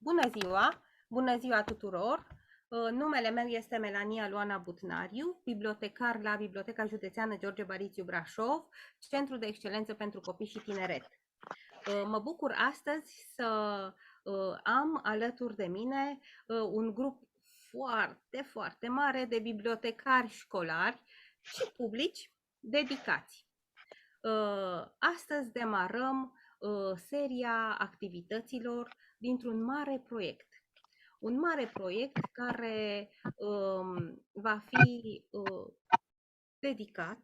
Bună ziua! Bună ziua tuturor! Numele meu este Melania Luana Butnariu, bibliotecar la Biblioteca Județeană George Barițiu Brașov, Centru de Excelență pentru Copii și Tineret. Mă bucur astăzi să am alături de mine un grup foarte mare de bibliotecari școlari și publici dedicați. Astăzi demarăm seria activităților dintr-un mare proiect. Un mare proiect care va fi dedicat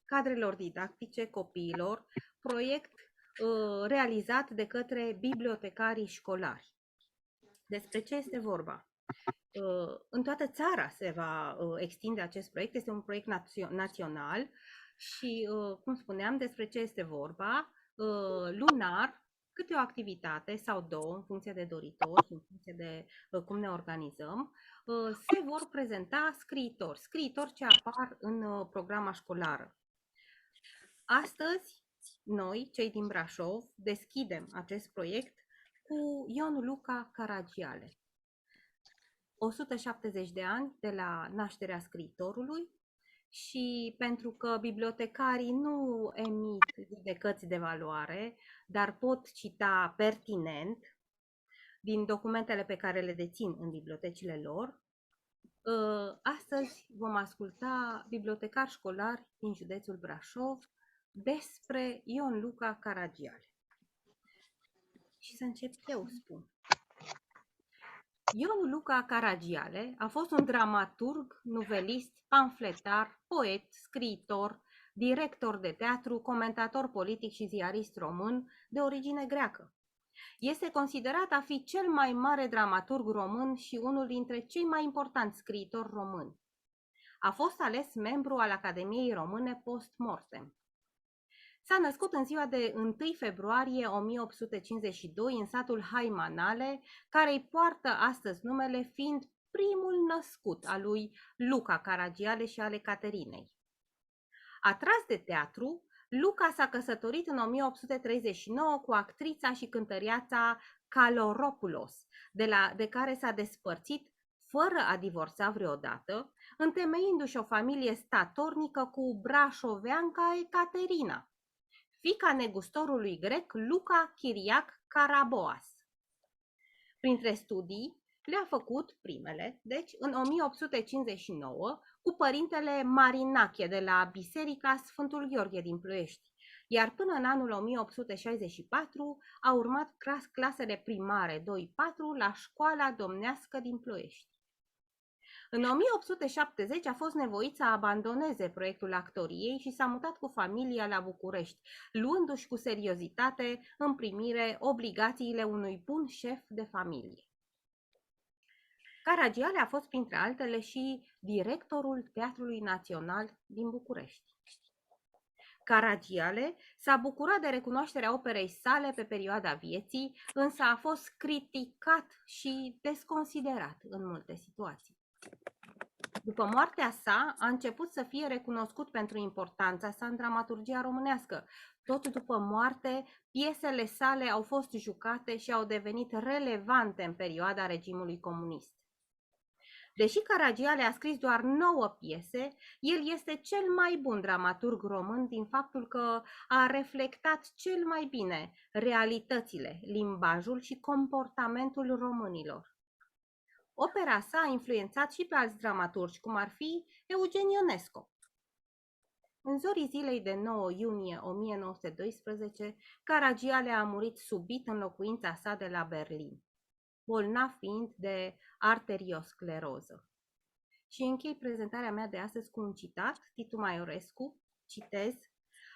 cadrelor didactice copiilor, proiect realizat de către bibliotecarii școlari. Despre ce este vorba? În toată țara se va extinde acest proiect, este un proiect național și, cum spuneam, despre ce este vorba, lunar, câte o activitate sau două, în funcție de doritori, în funcție de cum ne organizăm, se vor prezenta scriitori ce apar în programa școlară. Astăzi, noi, cei din Brașov, deschidem acest proiect cu Ion Luca Caragiale. 170 de ani de la nașterea scriitorului și pentru că bibliotecarii nu emit judecăți de valoare, dar pot cita pertinent din documentele pe care le dețin în bibliotecile lor, astăzi vom asculta bibliotecari școlari din județul Brașov despre Ion Luca Caragiale. Și să încep eu, spun. Ion Luca Caragiale a fost un dramaturg, novelist, pamfletar, poet, scriitor, director de teatru, comentator politic și ziarist român de origine greacă. Este considerat a fi cel mai mare dramaturg român și unul dintre cei mai importanți scriitori români. A fost ales membru al Academiei Române post-mortem. S-a născut în ziua de 1 februarie 1852 în satul Haimanale, care îi poartă astăzi numele fiind primul născut al lui Luca Caragiale și ale Caterinei. Atras de teatru, Luca s-a căsătorit în 1839 cu actrița și cântăreața Kaloropoulos, de care s-a despărțit fără a divorța vreodată, întemeiindu-și o familie statornică cu brașoveanca Ecaterina, fiica negustorului grec Luca Chiriac Caraboas. Printre studii le-a făcut primele, deci în 1859, cu părintele Marinache de la Biserica Sfântul Gheorghe din Ploiești, iar până în anul 1864 a urmat clasele primare 2-4 la Școala Domnească din Ploiești. În 1870 a fost nevoit să abandoneze proiectul actoriei și s-a mutat cu familia la București, luându-și cu seriozitate în primire obligațiile unui bun șef de familie. Caragiale a fost, printre altele, și directorul Teatrului Național din București. Caragiale s-a bucurat de recunoașterea operei sale pe perioada vieții, însă a fost criticat și desconsiderat în multe situații. După moartea sa, a început să fie recunoscut pentru importanța sa în dramaturgia românească. Tot după moarte, piesele sale au fost jucate și au devenit relevante în perioada regimului comunist. Deși Caragiale a scris doar 9 piese, el este cel mai bun dramaturg român din faptul că a reflectat cel mai bine realitățile, limbajul și comportamentul românilor. Opera sa a influențat și pe alți dramaturgi, cum ar fi Eugen Ionesco. În zorii zilei de 9 iunie 1912, Caragiale a murit subit în locuința sa de la Berlin, bolnav fiind de arterioscleroză. Și închei prezentarea mea de astăzi cu un citat, Titu Maiorescu, citez: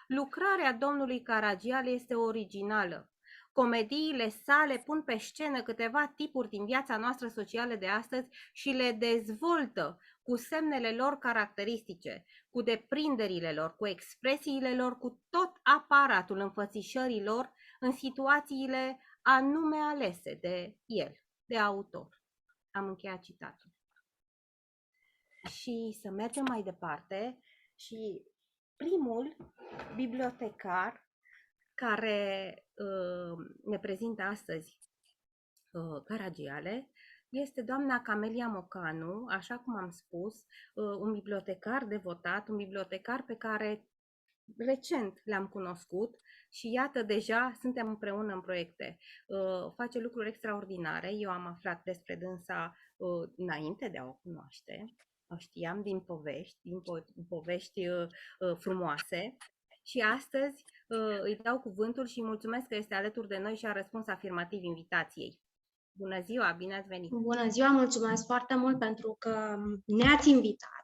lucrarea domnului Caragiale este originală. Comediile sale pun pe scenă câteva tipuri din viața noastră socială de astăzi și le dezvoltă cu semnele lor caracteristice, cu deprinderile lor, cu expresiile lor, cu tot aparatul înfățișării lor în situațiile anume alese de el, de autor. Am încheiat citatul. Și să mergem mai departe și primul bibliotecar care ne prezintă astăzi Caragiale este doamna Camelia Mocanu, așa cum am spus, un bibliotecar devotat, un bibliotecar pe care recent le-am cunoscut și iată, deja suntem împreună în proiecte. Face lucruri extraordinare. Eu am aflat despre dânsa înainte de a o cunoaște. O știam din povești, din povești frumoase. Și astăzi îi dau cuvântul și mulțumesc că este alături de noi și a răspuns afirmativ invitației. Bună ziua, bine ați venit! Bună ziua, mulțumesc foarte mult pentru că ne-ați invitat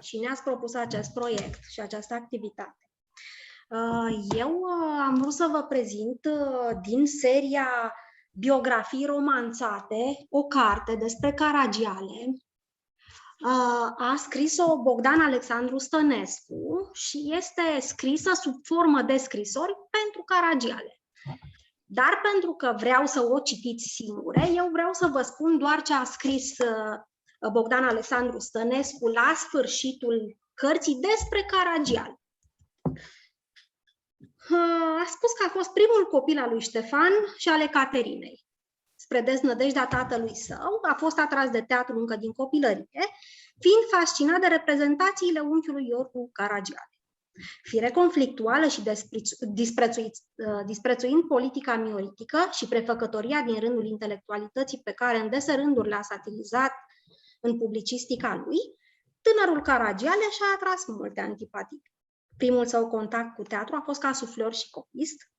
și ne-ați propus acest proiect și această activitate. Eu am vrut să vă prezint din seria Biografii romanțate o carte despre Caragiale. A scris-o Bogdan Alexandru Stănescu și este scrisă sub formă de scrisori pentru Caragiale. Dar pentru că vreau să o citiți singure, eu vreau să vă spun doar ce a scris Bogdan Alexandru Stănescu la sfârșitul cărții despre Caragiale. A spus că a fost primul copil al lui Ștefan și ale Caterinei. Spre deznădejdea tatălui său, a fost atras de teatru încă din copilărie, fiind fascinat de reprezentațiile unchiului Iorgu Caragiale. Fire conflictuală și disprețuind politica mioritică și prefăcătoria din rândul intelectualității pe care în dese rânduri le-a satirizat în publicistica lui, tânărul Caragiale și-a atras multe antipatii. Primul său contact cu teatru a fost ca suflor și copist.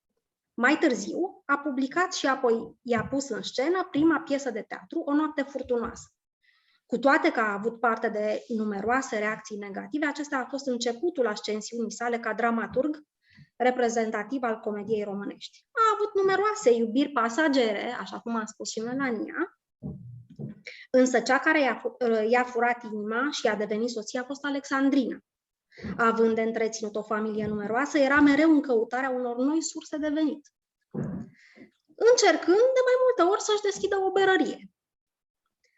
Mai târziu a publicat și apoi i-a pus în scenă prima piesă de teatru, O noapte furtunoasă. Cu toate că a avut parte de numeroase reacții negative, acesta a fost începutul ascensiunii sale ca dramaturg reprezentativ al comediei românești. A avut numeroase iubiri pasagere, așa cum a spus și Melania, însă cea care i-a furat inima și a devenit soție a fost Alexandrina. Având de întreținut o familie numeroasă, era mereu în căutarea unor noi surse de venit, încercând de mai multe ori să-și deschidă o berărie.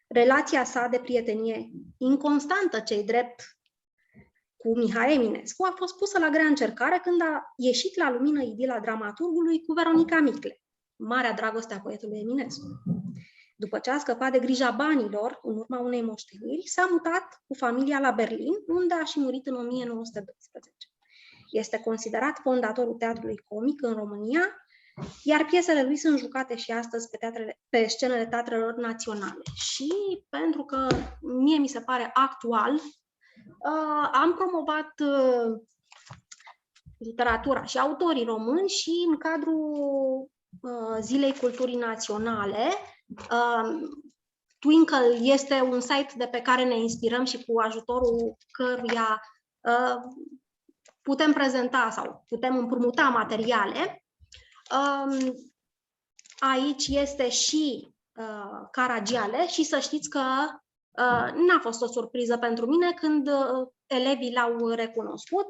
Relația sa de prietenie inconstantă, ce-i drept, cu Mihai Eminescu a fost pusă la grea încercare când a ieșit la lumină idila dramaturgului cu Veronica Micle, marea dragoste a poetului Eminescu. După ce a scăpat de grija banilor, în urma unei moșteniri, s-a mutat cu familia la Berlin, unde a și murit în 1912. Este considerat fondatorul teatrului comic în România, iar piesele lui sunt jucate și astăzi pe scenele teatrelor naționale. Și pentru că mie mi se pare actual, am promovat literatura și autorii români și în cadrul Zilei Culturii Naționale. Twinkle este un site de pe care ne inspirăm și cu ajutorul căruia putem prezenta sau putem împrumuta materiale. Aici este și Caragiale și să știți că n-a fost o surpriză pentru mine când elevii l-au recunoscut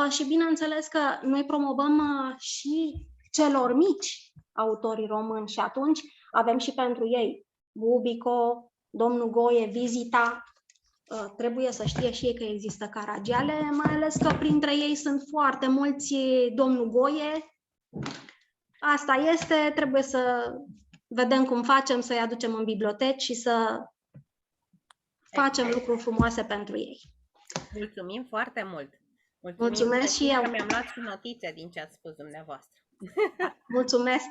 și bineînțeles că noi promovăm și celor mici autorii români și atunci avem și pentru ei Bubico, domnul Goie, Vizita. Trebuie să știe și ei că există Caragiale, mai ales că printre ei sunt foarte mulți domnul Goie. Asta este, trebuie să vedem cum facem să-i aducem în biblioteci și să facem lucruri frumoase pentru ei. Mulțumim foarte mult! Mulțumesc și eu! Că mi-am luat și notițe din ce ați spus dumneavoastră. Mulțumesc!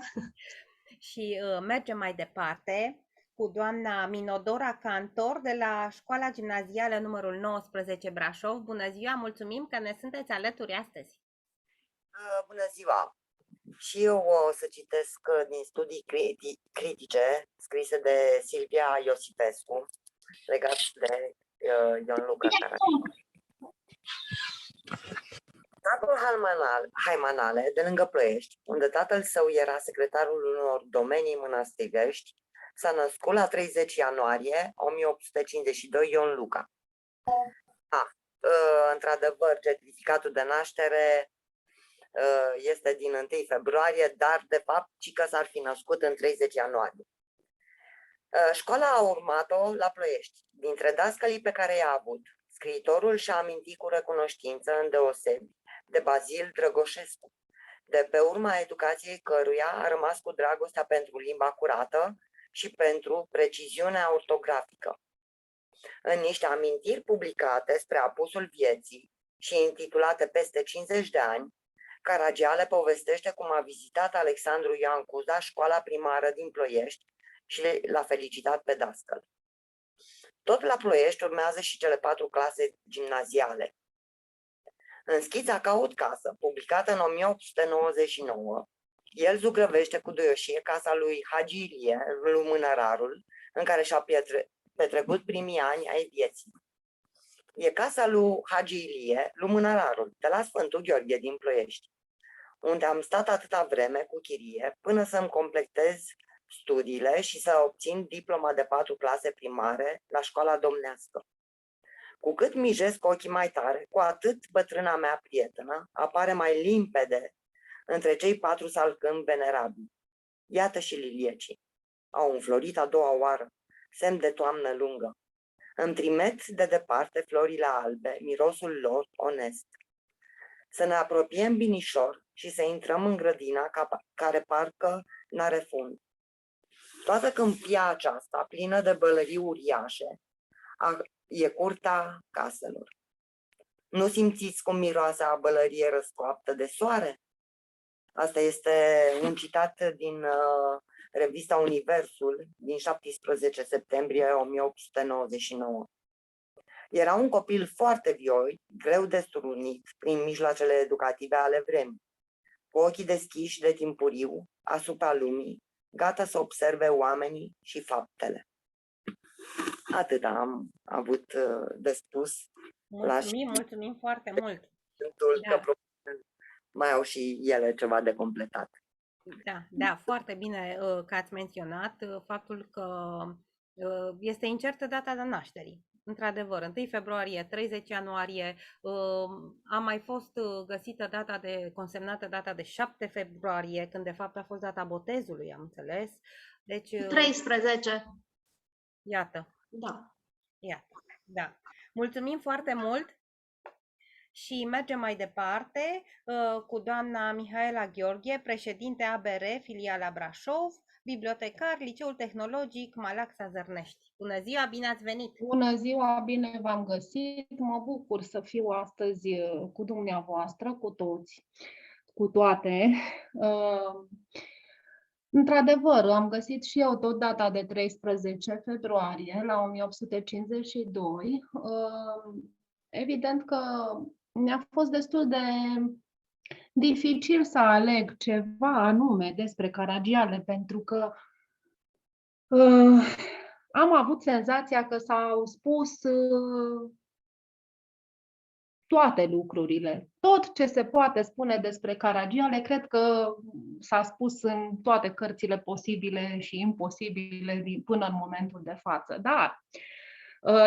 Și mergem mai departe cu doamna Minodora Cantor de la Școala Gimnazială numărul 19 Brașov. Bună ziua, mulțumim că ne sunteți alături astăzi. Bună ziua! Și eu o să citesc din studii critice scrise de Silvia Iosifescu legat de Ion Luca Caragiale. Satul Haimanale, de lângă Ploiești, unde tatăl său era secretarul unor domenii mănăstirești, s-a născut la 30 ianuarie 1852 Ion Luca. Într-adevăr, certificatul de naștere este din 1 februarie, dar de fapt cică s-ar fi născut în 30 ianuarie. Școala a urmat-o la Ploiești. Dintre dascălii pe care i-a avut, scriitorul și-a amintit cu recunoștință îndeosebi de Bazil Drăgoșescu, de pe urma educației căruia a rămas cu dragostea pentru limba curată și pentru preciziunea ortografică. În niște amintiri publicate spre apusul vieții și intitulate Peste 50 de ani, Caragiale povestește cum a vizitat Alexandru Ioan Cuza școala primară din Ploiești și l-a felicitat pe dascăl. Tot la Ploiești urmează și cele 4 clase gimnaziale. În schița Caut casă, publicată în 1899, el zugrăvește cu duioșie casa lui Hagi Ilie, Lumânărarul, în care și-a petrecut primii ani ai vieții. E casa lui Hagi Ilie, Lumânărarul, de la Sfântul Gheorghe din Ploiești, unde am stat atâta vreme cu chirie până să-mi completez studiile și să obțin diploma de 4 clase primare la școala domnească. Cu cât mijesc ochii mai tare, cu atât bătrâna mea prietenă apare mai limpede între cei 4 salcâmi venerabili. Iată și liliecii. Au înflorit a doua oară, semn de toamnă lungă. Îmi trimet de departe florile albe, mirosul lor onest. Să ne apropiem binișor și să intrăm în grădina care parcă n-are fund. Toată câmpia aceasta, plină de bălării uriașe, e curtea caselor. Nu simțiți cum miroase a bălărie răscoaptă de soare? Asta este un citat din revista Universul din 17 septembrie 1899. Era un copil foarte vioi, greu de strunit prin mijloacele educative ale vremii, cu ochii deschiși de timpuriu asupra lumii, gata să observe oamenii și faptele. Atât am avut de spus. Mulțumim foarte mult! Că mai au și ele ceva de completat. Da, foarte bine că ați menționat faptul că este incertă data de nașterii. Într-adevăr, 1 februarie, 30 ianuarie, a mai fost găsită consemnată data de 7 februarie, când de fapt a fost data botezului, am înțeles. Deci 13. Iată. Da. Mulțumim foarte mult și mergem mai departe cu doamna Mihaela Gheorghe, președinte ABR, filiala Brașov, bibliotecar, Liceul Tehnologic Malaxa Zărnești. Bună ziua, bine ați venit! Bună ziua, bine v-am găsit! Mă bucur să fiu astăzi cu dumneavoastră, cu toți, cu toate. Într-adevăr, am găsit și eu tot data de 13 februarie, la 1852. Evident că mi-a fost destul de dificil să aleg ceva anume despre Caragiale, pentru că am avut senzația că s-au spus toate lucrurile. Tot ce se poate spune despre Caragiale, cred că s-a spus în toate cărțile posibile și imposibile până în momentul de față. Dar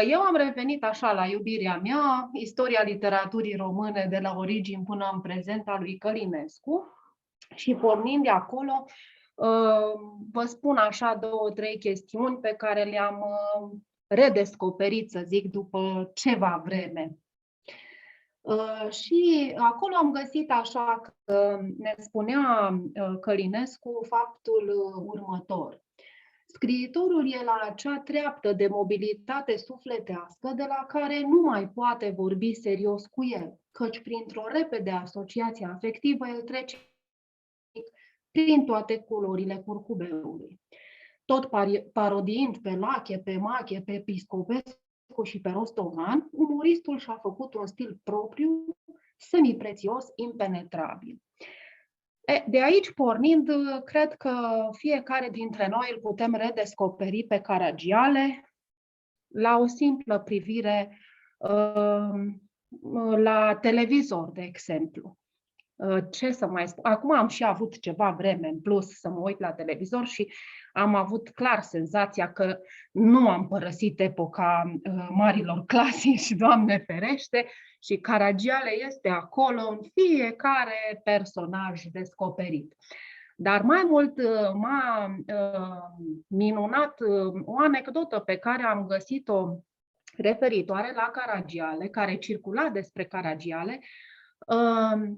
eu am revenit așa la iubirea mea, istoria literaturii române de la origini până în prezent a lui Călinescu, și pornind de acolo, vă spun așa 2-3 chestiuni pe care le-am redescoperit, să zic, după ceva vreme. Și acolo am găsit așa că ne spunea Călinescu faptul următor. Scriitorul e la acea treaptă de mobilitate sufletească de la care nu mai poate vorbi serios cu el, căci printr-o repede asociație afectivă el trece prin toate culorile curcubeului. Tot parodiind pe Lache, pe Mache, pe Piscopescu și pe Rostovan, umoristul și-a făcut un stil propriu, semiprețios, impenetrabil. De aici pornind, cred că fiecare dintre noi îl putem redescoperi pe Caragiale la o simplă privire la televizor, de exemplu. Ce să mai spun? Acum am și avut ceva vreme în plus să mă uit la televizor și am avut clar senzația că nu am părăsit epoca marilor clasici, Doamne ferește, și Caragiale este acolo în fiecare personaj descoperit. Dar mai mult m-a minunat o anecdotă pe care am găsit-o referitoare la Caragiale, care circula despre Caragiale,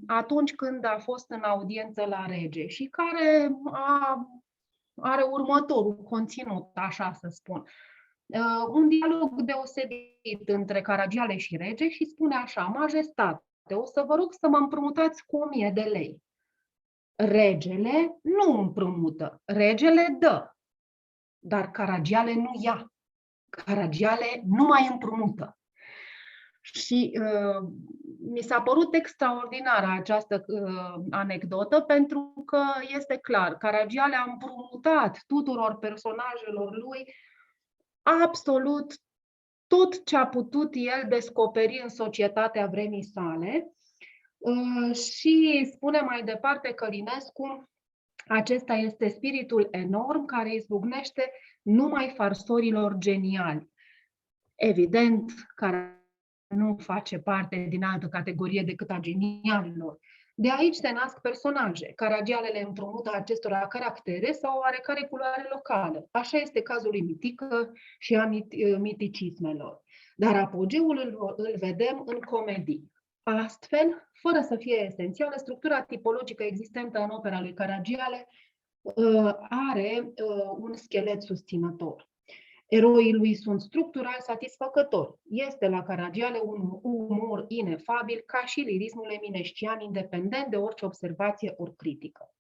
atunci când a fost în audiență la rege și care a are următorul conținut, așa să spun. Un dialog deosebit între Caragiale și rege și spune așa: Majestate, o să vă rog să mă împrumutați cu 1000 de lei. Regele nu împrumută, regele dă, dar Caragiale nu ia. Caragiale nu mai împrumută. Și mi s-a părut extraordinară această anecdotă, pentru că este clar, Caragiale a împrumutat tuturor personajelor lui absolut tot ce a putut el descoperi în societatea vremii sale. Și spune mai departe Călinescu: acesta este spiritul enorm care izbucnește numai farsorilor geniali. Evident, care nu face parte din altă categorie decât a genialilor. De aici se nasc personaje. Caragiale le împrumută acestora caractere sau oarecare culoare locală. Așa este cazul lui Mitică și a miticismelor. Dar apogeul îl vedem în comedii. Astfel, fără să fie esențială, structura tipologică existentă în opera lui Caragiale are un schelet susținător. Eroii lui sunt structural satisfăcători. Este la Caragiale un umor inefabil, ca și lirismul eminescian, independent de orice observație ori critică.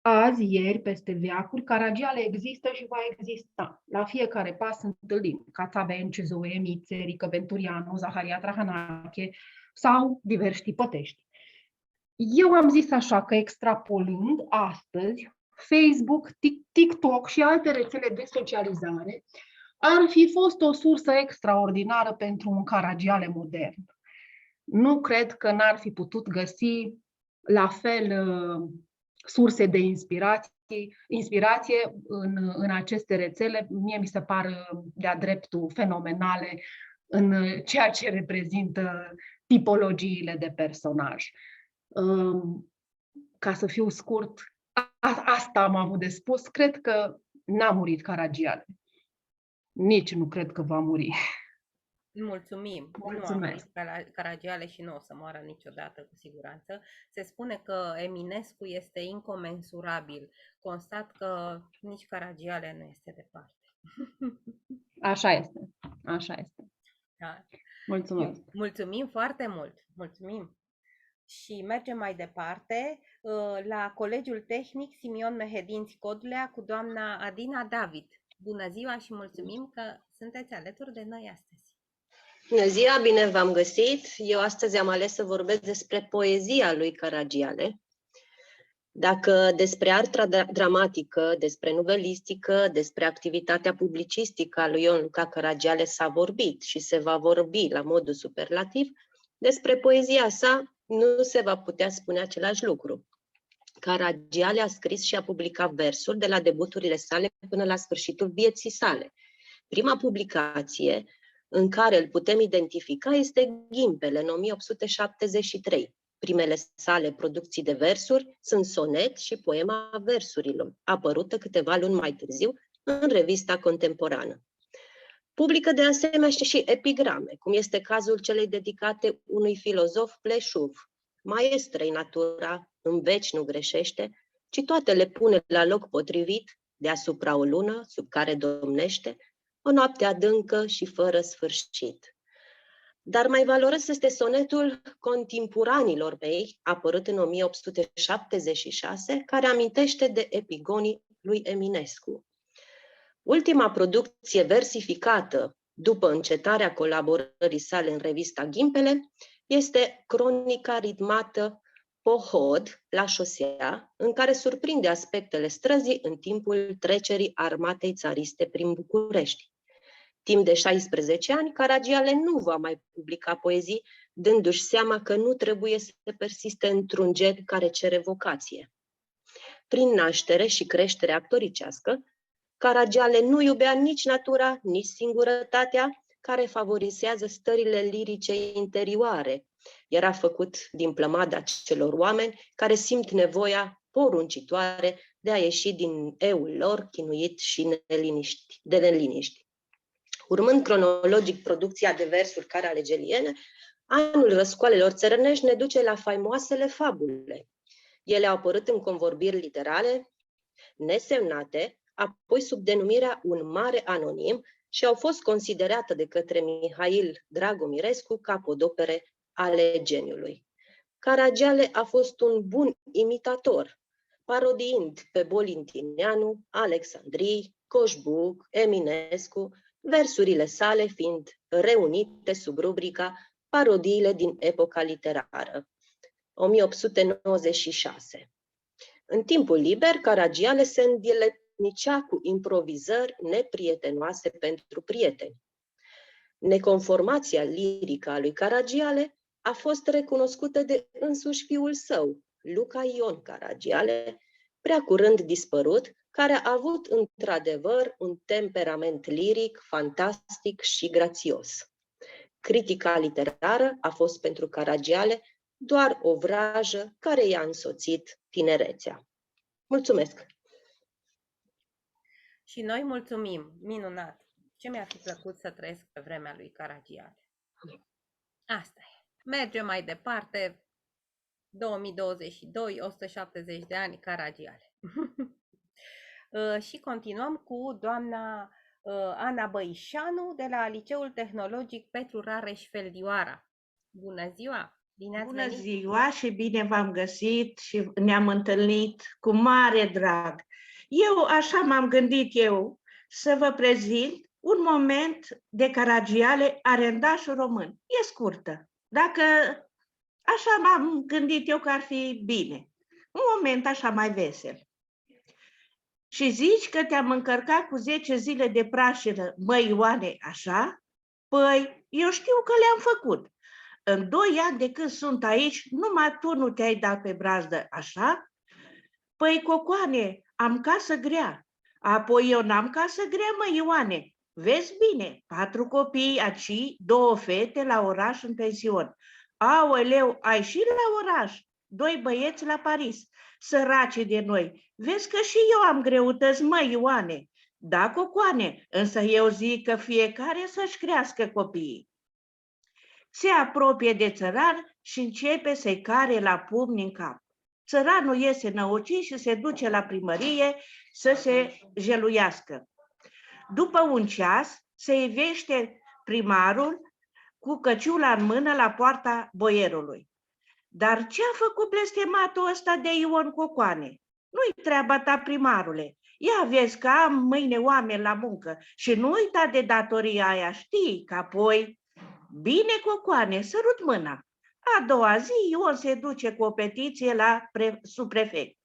Azi, ieri, peste veacuri, Caragiale există și va exista. La fiecare pas întâlnim Cațavence, Zoemi, Țerică, Venturiano, Zaharia Trahanache sau diversi tipătești. Eu am zis așa că, extrapolând astăzi, Facebook, TikTok și alte rețele de socializare ar fi fost o sursă extraordinară pentru un Caragiale modern. Nu cred că n-ar fi putut găsi la fel surse de inspirație în aceste rețele. Mie mi se par de-a dreptul fenomenale în ceea ce reprezintă tipologiile de personaj. Ca să fiu scurt, asta am avut de spus. Cred că n-a murit Caragiale. Nici nu cred că va muri. Mulțumim. Mulțumesc. Nu a murit Caragiale și nu o să moară niciodată, cu siguranță. Se spune că Eminescu este incomensurabil. Constat că nici Caragiale nu este departe. Așa este. Așa este. Da. Mulțumesc. Mulțumim foarte mult. Mulțumim. Și mergem mai departe la Colegiul Tehnic Simion Mehedinți Codlea cu doamna Adina David. Bună ziua și mulțumim că sunteți alături de noi astăzi. Bună ziua, bine v-am găsit. Eu astăzi am ales să vorbesc despre poezia lui Caragiale. Dacă despre arta dramatică, despre nuvelistică, despre activitatea publicistică a lui Ion Luca Caragiale s-a vorbit și se va vorbi la modul superlativ, despre poezia sa nu se va putea spune același lucru. Caragiale a scris și a publicat versuri de la debuturile sale până la sfârșitul vieții sale. Prima publicație în care îl putem identifica este Ghimpele, în 1873. Primele sale producții de versuri sunt Sonet și Poema versurilor, apărută câteva luni mai târziu în revista Contemporană. Publică de asemenea și epigrame, cum este cazul celei dedicate unui filozof pleșuv. Maestră-i natura, în veci nu greșește, ci toate le pune la loc potrivit, deasupra o lună sub care domnește, o noapte adâncă și fără sfârșit. Dar mai valoros este sonetul Contemporanilor mei, apărut în 1876, care amintește de epigonii lui Eminescu. Ultima producție versificată după încetarea colaborării sale în revista Ghimpele este cronica ritmată Pohod la șosea, în care surprinde aspectele străzii în timpul trecerii armatei țariste prin București. Timp de 16 ani, Caragiale nu va mai publica poezii, dându-și seama că nu trebuie să persiste într-un gen care cere vocație. Prin naștere și creștere actoricească, Caragiale nu iubea nici natura, nici singurătatea, care favorizează stările lirice interioare. Era făcut din plămada celor oameni care simt nevoia poruncitoare de a ieși din eul lor chinuit și de neliniști. Urmând cronologic producția de versuri caralegeliene, anul răscoalelor țărănești ne duce la faimoasele fabule. Ele au apărut în convorbiri literare, nesemnate, apoi sub denumirea Un mare anonim, și au fost considerate de către Mihail Dragomirescu capodopere ale geniului. Caragiale a fost un bun imitator, parodiind pe Bolintineanu, Alexandrii, Coșbuc, Eminescu, versurile sale fiind reunite sub rubrica Parodiile din epoca literară, 1896. În timpul liber, Caragiale se îndeletnicea cu improvizări neprietenoase pentru prieteni. Neconformația lirică a lui Caragiale a fost recunoscută de însuși fiul său, Luca Ion Caragiale, prea curând dispărut, care a avut într-adevăr un temperament liric, fantastic și grațios. Critica literară a fost pentru Caragiale doar o vrajă care i-a însoțit tinerețea. Mulțumesc! Și noi mulțumim, minunat! Ce mi-ar fi plăcut să trăiesc pe vremea lui Caragiale. Asta e. Mergem mai departe. 2022, 170 de ani, Caragiale. Și continuăm cu doamna Ana Băișanu de la Liceul Tehnologic Petru Rareș-Feldioara. Bună ziua! Bine ați venit! Bună ziua și bine v-am găsit și ne-am întâlnit cu mare drag. Eu așa m-am gândit să vă prezint un moment de Caragiale, Arendașul român. E scurtă. Dacă așa m-am gândit eu că ar fi bine. Un moment așa mai vesel. Și zici că te-am încărcat cu 10 zile de prașină, măi Ioane, așa? Păi, eu știu că le-am făcut. În 2 ani de când sunt aici, numai tu nu te-ai dat pe brazdă, așa? Păi, Cocoane, am casă grea. Apoi eu n-am casă grea, măi Ioane. Vezi bine, 4 copii, aci, 2 fete la oraș în pension. Aoleu, ai și la oraș, 2 băieți la Paris, săraci de noi. Vezi că și eu am greutăți, măi Ioane. Da, Cocoane, însă eu zic că fiecare să-și crească copiii. Se apropie de țăran și începe să-i care la pumni în cap. Țăranul iese năucit și se duce la primărie să se jeluiască. După un ceas, se ivește primarul cu căciula în mână la poarta boierului. Dar ce-a făcut blestematul ăsta de Ion Cocoane? Nu-i treaba ta, primarule. Ia vezi că am mâine oameni la muncă și nu uita de datoria aia, știi, că apoi... Bine, Cocoane, sărut mâna. A doua zi, Ion se duce cu o petiție la subprefect.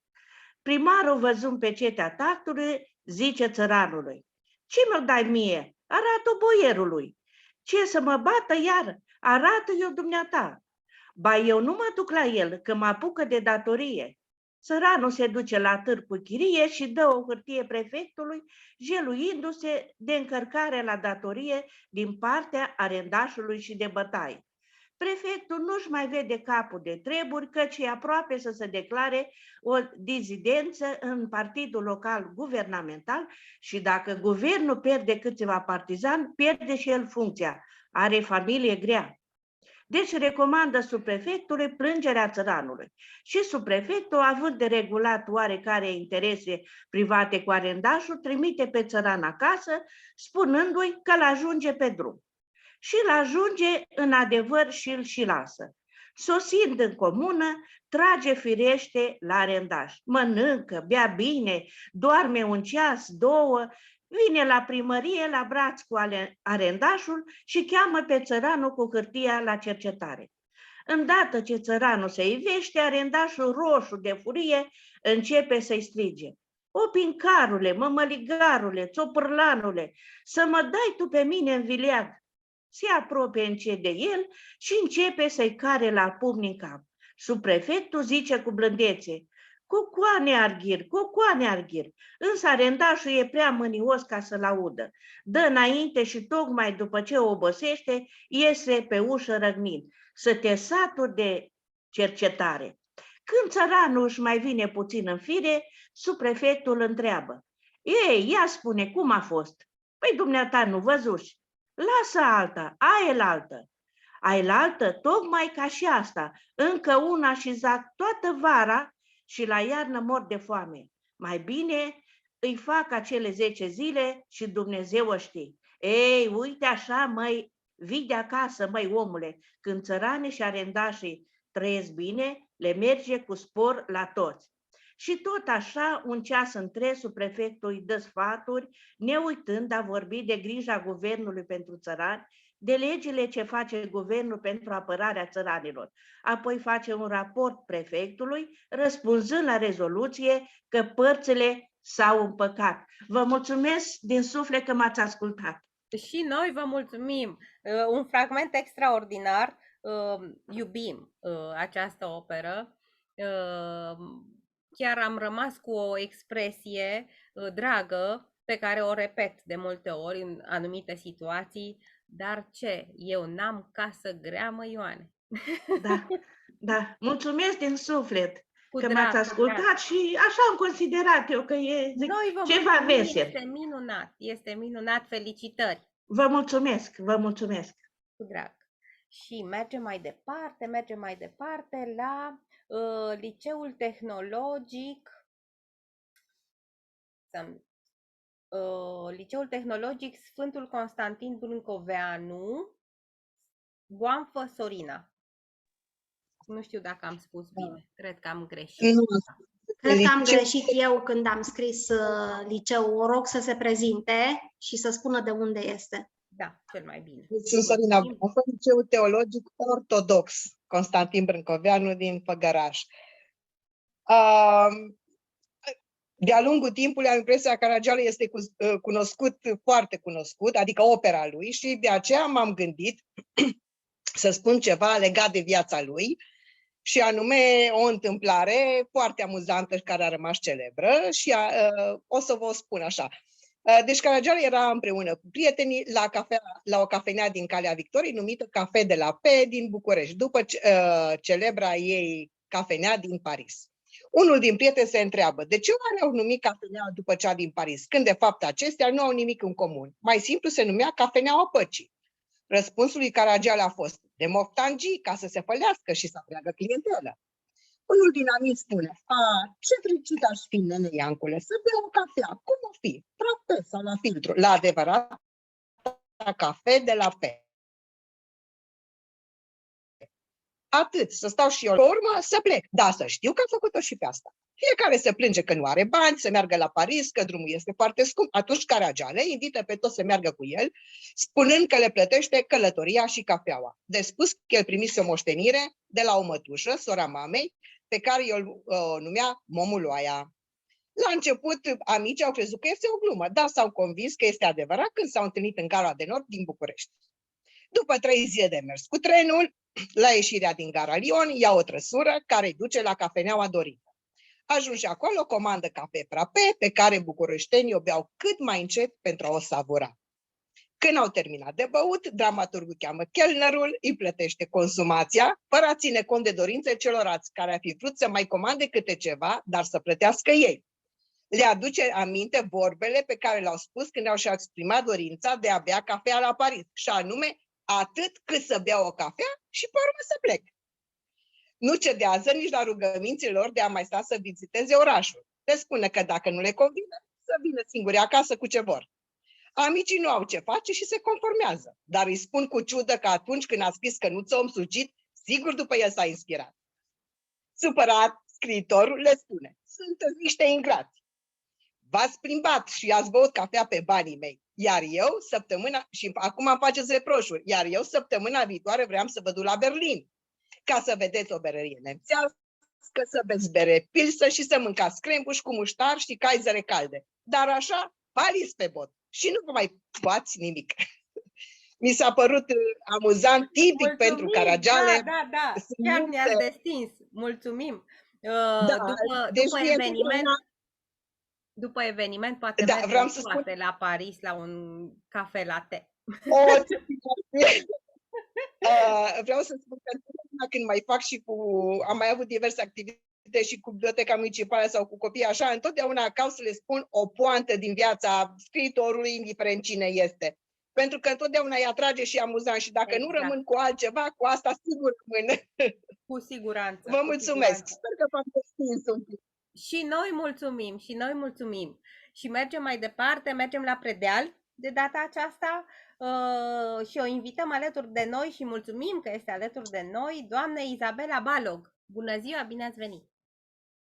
Primarul, văzând pecetea tactului, zice țăranului: ce mi-o dai mie? Arată-o boierului. Ce, să mă bată iar? Arată eu dumneata. Ba, eu nu mă duc la el, că mă apucă de datorie. Țăranul se duce la târg cu chirie și dă o hârtie prefectului, jeluindu-se de încărcare la datorie din partea arendașului și de bătaie. Prefectul nu-și mai vede capul de treburi, căci e aproape să se declare o dizidență în partidul local guvernamental și dacă guvernul pierde câțiva partizani, pierde și el funcția. Are familie grea. Deci recomandă subprefectului plângerea țăranului. Și subprefectul, având de regulat oarecare interese private cu arendașul, trimite pe țăran acasă, spunându-i că l-ajunge pe drum. Și l-ajunge în adevăr și îl și lasă. Sosind în comună, trage firește la arendaș. Mănâncă, bea bine, doarme un ceas, 2, vine la primărie la braț cu arendașul și cheamă pe țăranul cu hârtia la cercetare. Îndată ce țăranul se ivește, arendașul roșu de furie începe să-i strige: o, pincarule, mămăligarule, țopârlanule, să mă dai tu pe mine în vileag. Se apropie încet de el și începe să-i care la pumni în cap. Subprefectul zice cu blândețe: Cocoane Arghir, Cocoane Arghir, însă arendașul e prea mânios ca să-l audă. Dă înainte și tocmai după ce obosește, iese pe ușă răgnind: să te saturi de cercetare. Când țăranul își mai vine puțin în fire, subprefectul întreabă: ei, ia spune, cum a fost? Păi dumneata nu văzuși. Lasă alta, ai el altă. Ai la altă, tocmai ca și asta, încă una și zac toată vara și la iarnă mor de foame. Mai bine îi fac acele 10 zile și Dumnezeu o știe. Ei, uite așa, măi, vii de acasă, măi, omule, când țăranii și arendașii trăiesc bine, le merge cu spor la toți. Și tot așa, un ceas între, subprefectul îi dă sfaturi, neuitând a vorbi de grija guvernului pentru țărani, de legile ce face guvernul pentru apărarea țăranilor. Apoi face un raport prefectului, răspunzând la rezoluție că părțile s-au împăcat. Vă mulțumesc din suflet că m-ați ascultat. Și noi vă mulțumim. Un fragment extraordinar. Iubim această operă. Chiar am rămas cu o expresie dragă pe care o repet de multe ori în anumite situații. Dar ce? Eu n-am casă grea, mă, Ioane. Da, da. Mulțumesc din suflet că drag, m-ați ascultat și așa am considerat eu că e ceva vesel. Este minunat, este minunat. Felicitări! Vă mulțumesc, vă mulțumesc. Cu drag. Și mergem mai departe la Liceul Tehnologic. Liceul Tehnologic Sfântul Constantin Brâncoveanu, Goanfă Sorina. Nu știu dacă am spus bine, cred că am greșit. Nu. Cred că am greșit eu când am scris liceu. O rog să se prezinte și să spună de unde este. Da, cel mai bine. Sunt Sorina Goanfă, Liceul Teologic Ortodox Constantin Brâncoveanu din Făgăraș. De-a lungul timpului am impresia că Caragiale este cunoscut, foarte cunoscut, adică opera lui, și de aceea m-am gândit să spun ceva legat de viața lui, și anume o întâmplare foarte amuzantă care a rămas celebră și o să vă spun așa. Deci Caragiale era împreună cu prietenii la o cafenea din Calea Victoriei numită Café de la P din București, după celebra ei cafenea din Paris. Unul din prieteni se întreabă, de ce oare au numit cafenea după cea din Paris, când de fapt acestea nu au nimic în comun? Mai simplu se numea Cafeneaua Păcii. Răspunsul lui Caragiale a fost, de moftangii, ca să se fălească și să atragă clientelă. Unul din amici spune, ce fericit aș fi, nene Iancule, să bea o cafea, cum o fi, frappé sau la filtru, la adevărat café de la P. Atât, să stau și eu pe urmă, să plec. Da, să știu că am făcut-o și pe asta. Fiecare se plânge că nu are bani, să meargă la Paris, că drumul este foarte scump. Atunci Caragiale invită pe toți să meargă cu el, spunând că le plătește călătoria și cafeaua. De spus că el primise o moștenire de la o mătușă, sora mamei, pe care el o numea Momuloaia. La început, amicii au crezut că este o glumă, dar s-au convins că este adevărat când s-au întâlnit în Gara de Nord din București. După 3 zile de mers cu trenul, la ieșirea din Gara Lion, ia o trăsură care îi duce la cafeneaua dorită. Ajunge acolo, comandă cafe frappé, pe care bucureștenii o beau cât mai încet pentru a o savura. Când au terminat de băut, dramaturgul cheamă chelnerul, îi plătește consumația, fără a ține cont de dorințe celorlalți care ar fi vrut să mai comande câte ceva, dar să plătească ei. Le aduce aminte vorbele pe care le-au spus când au și-au exprimat dorința de a bea cafea la Paris, și anume atât cât să bea o cafea și pe urmă să plec. Nu cedează nici la rugămințile lor de a mai sta să viziteze orașul. Le spune că dacă nu le convine, să vină singuri acasă cu ce vor. Amicii nu au ce face și se conformează, dar îi spun cu ciudă că atunci când a scris Cănuță om sugit, sigur după el s-a inspirat. Supărat, scriitorul le spune, sunteți niște ingrați. V-ați plimbat și ați băut cafea pe banii mei, iar eu și acum îmi faceți reproșuri, iar eu săptămâna viitoare vreau să vă duc la Berlin, ca să vedeți o berărie nemțească, să beți bere pilsă și să mâncați crembuș cu muștar și caizere calde. Dar așa, Paris pe bot și nu vă mai poați nimic. Mi s-a părut amuzant, tipic. Mulțumim, pentru Caragiale. Da, chiar ne-ați destins. Mulțumim. După eveniment, poate mergem la Paris la un cafe latte. Vreau să spun că când mai fac și am mai avut diverse activități și cu biblioteca municipală sau cu copii așa, întotdeauna acasă să le spun o poantă din viața scriitorului, indiferent cine este. Pentru că întotdeauna îi atrage și amuzant și dacă nu rămân cu altceva, cu asta sigur rămân. Cu siguranță. Vă mulțumesc. Sper că v-am destins un pic. Și noi mulțumim, și noi mulțumim. Și mergem mai departe, mergem la Predeal de data aceasta și o invităm alături de noi și mulțumim că este alături de noi doamna Izabela Balog. Bună ziua, bine ați venit!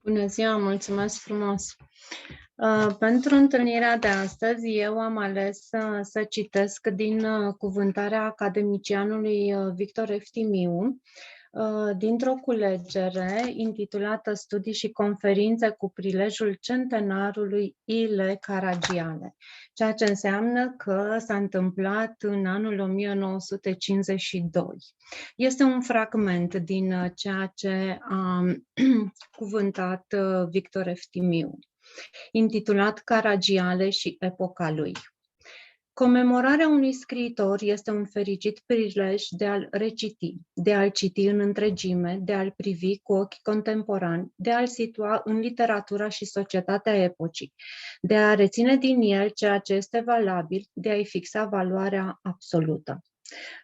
Bună ziua, mulțumesc frumos! Pentru întâlnirea de astăzi, eu am ales să citesc din cuvântarea academicianului Victor Eftimiu, dintr-o culegere intitulată Studii și conferințe cu prilejul centenarului I.L. Caragiale, ceea ce înseamnă că s-a întâmplat în anul 1952. Este un fragment din ceea ce a cuvântat Victor Eftimiu, intitulat Caragiale și epoca lui. Comemorarea unui scriitor este un fericit prilej de a-l reciti, de a-l citi în întregime, de a-l privi cu ochi contemporani, de a-l situa în literatura și societatea epocii, de a reține din el ceea ce este valabil, de a-i fixa valoarea absolută.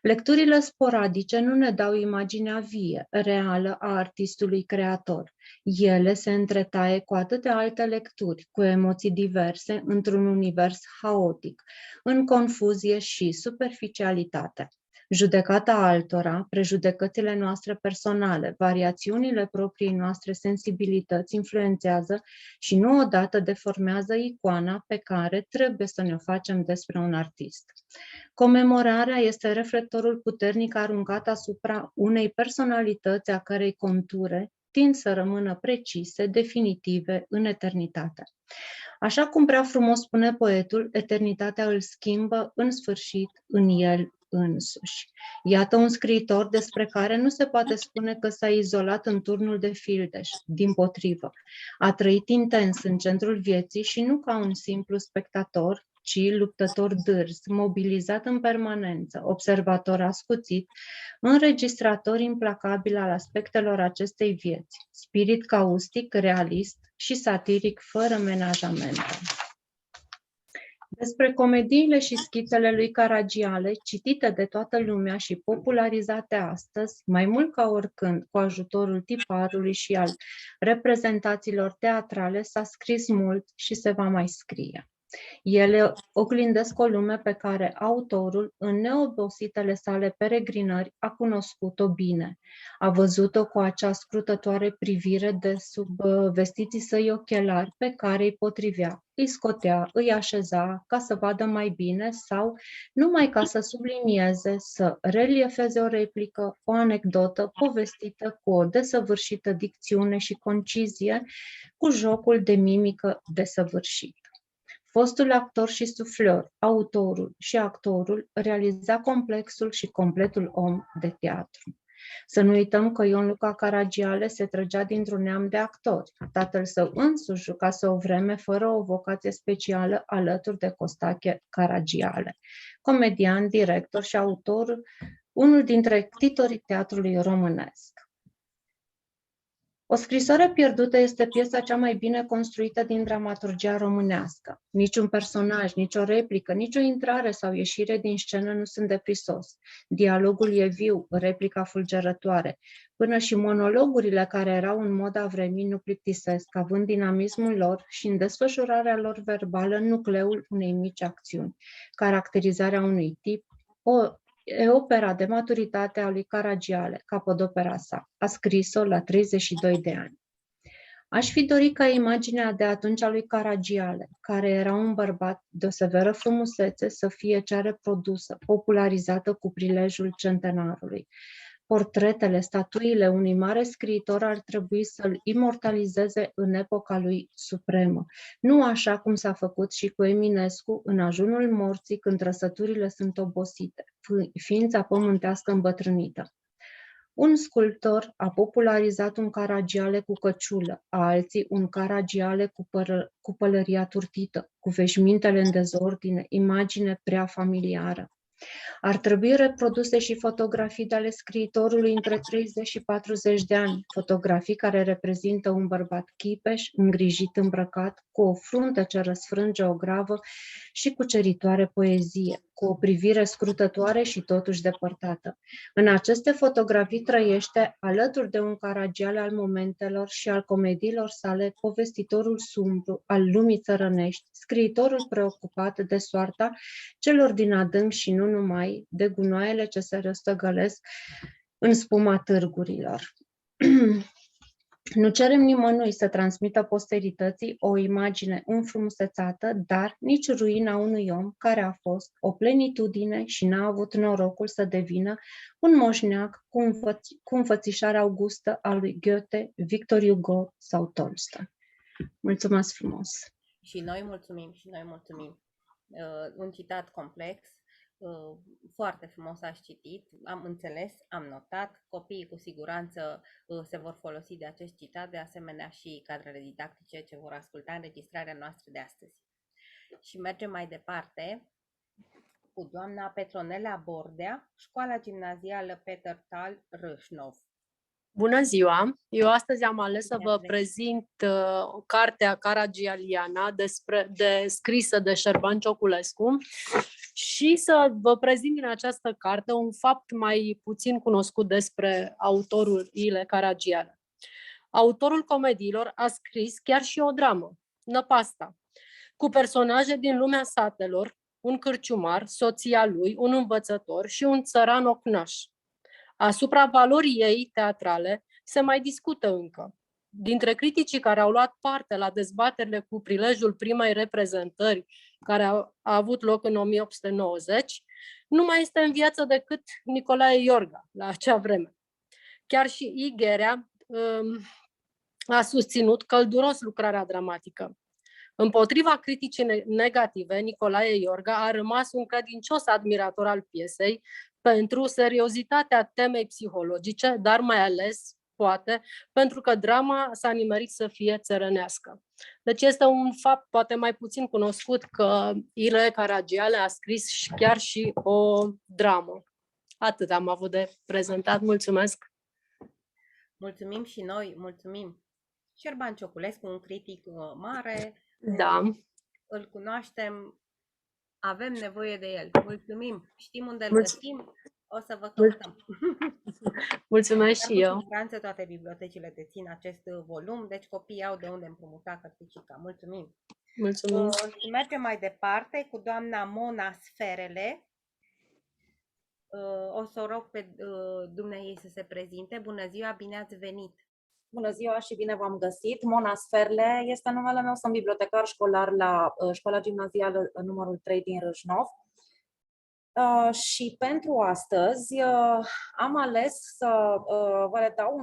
Lecturile sporadice nu ne dau imaginea vie, reală a artistului creator. Ele se întretaie cu atâtea alte lecturi, cu emoții diverse, într-un univers haotic, în confuzie și superficialitate. Judecata altora, prejudecățile noastre personale, variațiunile propriei noastre sensibilități influențează și nu odată deformează icoana pe care trebuie să ne o facem despre un artist. Comemorarea este reflectorul puternic aruncat asupra unei personalități a cărei conture tind să rămână precise, definitive, în eternitate. Așa cum prea frumos spune poetul, eternitatea îl schimbă în sfârșit în el însuși. Iată un scriitor despre care nu se poate spune că s-a izolat în turnul de fildeș, dimpotrivă. A trăit intens în centrul vieții și nu ca un simplu spectator, ci luptător dârz, mobilizat în permanență, observator ascuțit, înregistrator implacabil al aspectelor acestei vieți, spirit caustic, realist și satiric fără menajamente. Despre comediile și schițele lui Caragiale, citite de toată lumea și popularizate astăzi, mai mult ca oricând, cu ajutorul tiparului și al reprezentațiilor teatrale, s-a scris mult și se va mai scrie. Ele oglindesc o lume pe care autorul, în neobositele sale peregrinări, a cunoscut-o bine. A văzut-o cu acea scrutătoare privire de sub vestiții săi ochelari pe care îi potrivea, îi scotea, îi așeza ca să vadă mai bine sau numai ca să sublinieze, să reliefeze o replică, o anecdotă povestită cu o desăvârșită dicțiune și concizie, cu jocul de mimică desăvârșit. Fostul actor și suflor, autorul și actorul realiza complexul și completul om de teatru. Să nu uităm că Ion Luca Caragiale se trăgea dintr-un neam de actori. Tatăl său însuși jucase o vreme fără o vocație specială alături de Costache Caragiale, comedian, director și autor, unul dintre titorii teatrului românesc. O scrisoare pierdută este piesa cea mai bine construită din dramaturgia românească. Niciun personaj, nicio replică, nicio intrare sau ieșire din scenă nu sunt de prisos. Dialogul e viu, replica fulgerătoare. Până și monologurile care erau în moda vremii nu plictisesc, având dinamismul lor și în desfășurarea lor verbală nucleul unei mici acțiuni, caracterizarea unui tip, E opera de maturitate a lui Caragiale, capodopera sa. A scris-o la 32 de ani. Aș fi dorit ca imaginea de atunci a lui Caragiale, care era un bărbat de o severă frumusețe, să fie cea reprodusă, popularizată cu prilejul centenarului. Portretele, statuile unui mare scriitor ar trebui să-l imortalizeze în epoca lui supremă, nu așa cum s-a făcut și cu Eminescu în ajunul morții, când trăsăturile sunt obosite, ființa pământească îmbătrânită. Un sculptor a popularizat un Caragiale cu căciulă, alții un Caragiale cu pălăria turtită, cu veșmintele în dezordine, imagine prea familiară. Ar trebui reproduse și fotografii de ale scriitorului între 30 și 40 de ani, fotografii care reprezintă un bărbat chipeș, îngrijit, îmbrăcat, cu o frunte ce răsfrânge o gravă și cuceritoare poezie, cu o privire scrutătoare și totuși depărtată. În aceste fotografii trăiește, alături de un Caragiale al momentelor și al comediilor sale, povestitorul sumbru al lumii țărănești, scriitorul preocupat de soarta celor din adânc și nu numai, de gunoaiele ce se răstăgălesc în spuma târgurilor. Nu cerem nimănui să transmită posterității o imagine înfrumusețată, dar nici ruina unui om care a fost o plenitudine și n-a avut norocul să devină un moșneac cu înfățișarea augustă a lui Goethe, Victor Hugo sau Tolstoi. Mulțumesc frumos! Și noi mulțumim, și noi mulțumim. Un citat complex, foarte frumos ați citit, am înțeles, am notat, copiii cu siguranță se vor folosi de acest citat, de asemenea și cadrele didactice ce vor asculta înregistrarea noastră de astăzi. Și mergem mai departe cu doamna Petronela Bordea, Școala Gimnazială Peter Tal, Râșnov. Bună ziua! Eu astăzi am ales să vă prezint cartea Caragialiana scrisă de Șerban Cioculescu și să vă prezint din această carte un fapt mai puțin cunoscut despre autorul Ile Caragiale. Autorul comediilor a scris chiar și o dramă, Năpasta, cu personaje din lumea satelor, un cârciumar, soția lui, un învățător și un țăran ocnaș. Asupra valorii ei teatrale se mai discută încă. Dintre criticii care au luat parte la dezbaterile cu prilejul primei reprezentări care a avut loc în 1890, nu mai este în viață decât Nicolae Iorga la acea vreme. Chiar și I. Gherea a susținut călduros lucrarea dramatică. Împotriva criticii negative, Nicolae Iorga a rămas un credincios admirator al piesei pentru seriozitatea temei psihologice, dar mai ales, poate, pentru că drama s-a nimerit să fie țărănească. Deci este un fapt poate mai puțin cunoscut că Ile Caragiale a scris chiar și o dramă. Atât am avut de prezentat. Mulțumesc! Mulțumim și noi, mulțumim! Șerban Cioculescu, un critic mare. Da. Îl cunoaștem, avem nevoie de el. Mulțumim! Știm unde îl găsim, o să vă căutăm. Mulțumesc și eu! Cu siguranță toate bibliotecile dețin acest volum, deci copiii au de unde împrumuta cărticica. Mulțumim! Mulțumim! Mergem mai departe cu doamna Mona Sferele. O să o rog pe dumneaei să se prezinte. Bună ziua, bine ați venit! Bună ziua și bine v-am găsit! Mona Sferle este numele meu, sunt bibliotecar școlar la Școala Gimnazială numărul 3 din Râșnov. Și pentru astăzi am ales să vă redau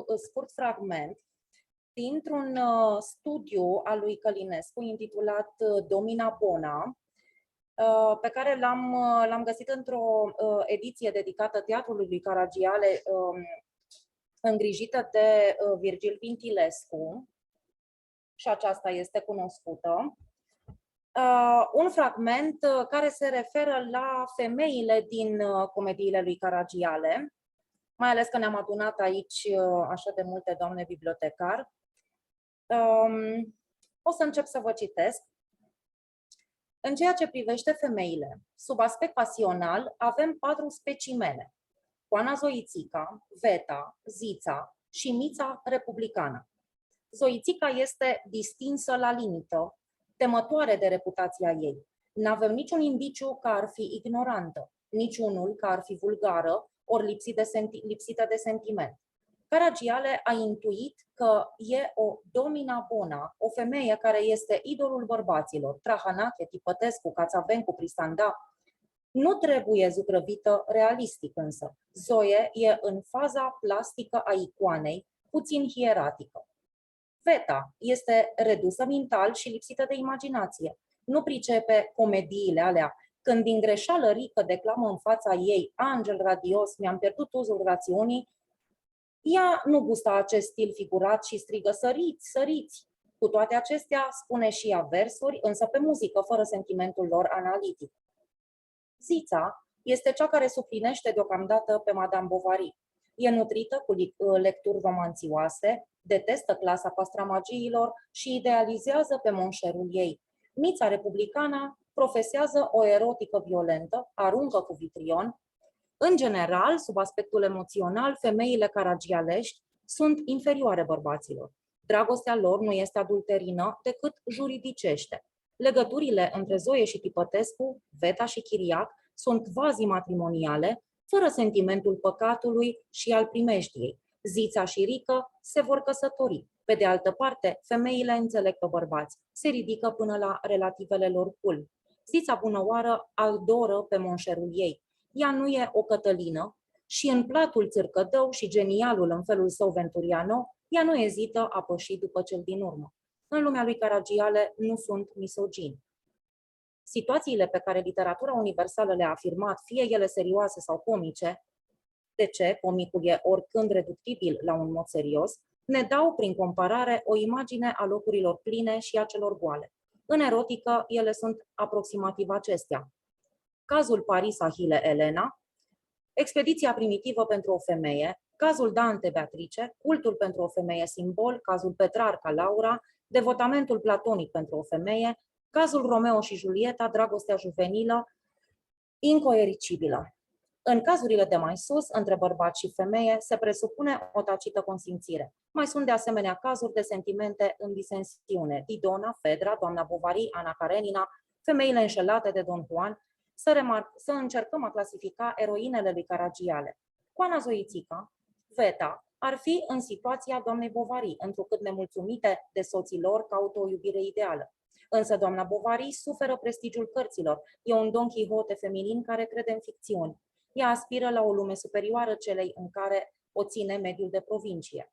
un scurt fragment dintr-un studiu al lui Călinescu intitulat Domina Bona, pe care l-am găsit într-o ediție dedicată teatrului lui Caragiale, îngrijită de Virgil Vintilescu, și aceasta este cunoscută. Un fragment care se referă la femeile din comediile lui Caragiale, mai ales că ne-am adunat aici așa de multe doamne bibliotecar. O să încep să vă citesc. În ceea ce privește femeile, sub aspect pasional, avem 4 specimene: Coana Zoițica, Veta, Zița și Mița Republicană. Zoițica este distinsă la limită, temătoare de reputația ei. N-avem niciun indiciu că ar fi ignorantă, niciunul că ar fi vulgară ori lipsită de sentiment. Caragiale a intuit că e o domina bona, o femeie care este idolul bărbaților, Trahanache, Tipătescu, Cațavencu, Pristanda. Nu trebuie zugrăvită realistic însă. Zoe e în faza plastică a icoanei, puțin hieratică. Veta este redusă mental și lipsită de imaginație. Nu pricepe comediile alea. Când din greșeală Rică declamă în fața ei Angel radios, mi-am pierdut uzul rațiunii, ea nu gustă acest stil figurat și strigă săriți, săriți. Cu toate acestea spune și ea versuri, însă pe muzică, fără sentimentul lor analitic. Zița Este cea care suplinește deocamdată pe Madame Bovary. E nutrită cu lecturi romanțioase, detestă clasa pastramagiilor și idealizează pe monșerul ei. Mița republicana profesează o erotică violentă, aruncă cu vitrion. În general, sub aspectul emoțional, femeile caragialești sunt inferioare bărbaților. Dragostea lor nu este adulterină decât juridicește. Legăturile între Zoe și Tipătescu, Veta și Chiriac, sunt vazii matrimoniale, fără sentimentul păcatului și al primejdiei. Zița și Rică se vor căsători. Pe de altă parte, femeile înțeleg pe bărbați, se ridică până la relativele lor cool. Zița bunăoară adoră pe monșerul ei. Ea nu e o Cătălină și în platul țârcădău și genialul în felul său Venturiano, ea nu ezită a păși după cel din urmă. În lumea lui Caragiale nu sunt misogini. Situațiile pe care literatura universală le-a afirmat, fie ele serioase sau comice, de ce comicul e oricând reductibil la un mod serios, ne dau prin comparare o imagine a locurilor pline și a celor goale. În erotică, ele sunt aproximativ acestea. Cazul Paris Ahile Elena, expediția primitivă pentru o femeie, cazul Dante Beatrice, cultul pentru o femeie simbol, cazul Petrarca Laura, devotamentul platonic pentru o femeie, cazul Romeo și Julieta, dragostea juvenilă, incoericibilă. În cazurile de mai sus, între bărbat și femeie, se presupune o tacită consimțire. Mai sunt de asemenea cazuri de sentimente în disensiune. Didona, Fedra, doamna Bovary, Ana Karenina, femeile înșelate de Don Juan. Să încercăm a clasifica eroinele lui Caragiale. Coana Zoițica, Veta, ar fi în situația doamnei Bovary, întrucât nemulțumite de soții lor caută o iubire ideală. Însă doamna Bovary suferă prestigiul cărților. E un Don Quixote feminin care crede în ficțiuni. Ea aspiră la o lume superioară celei în care o ține mediul de provincie.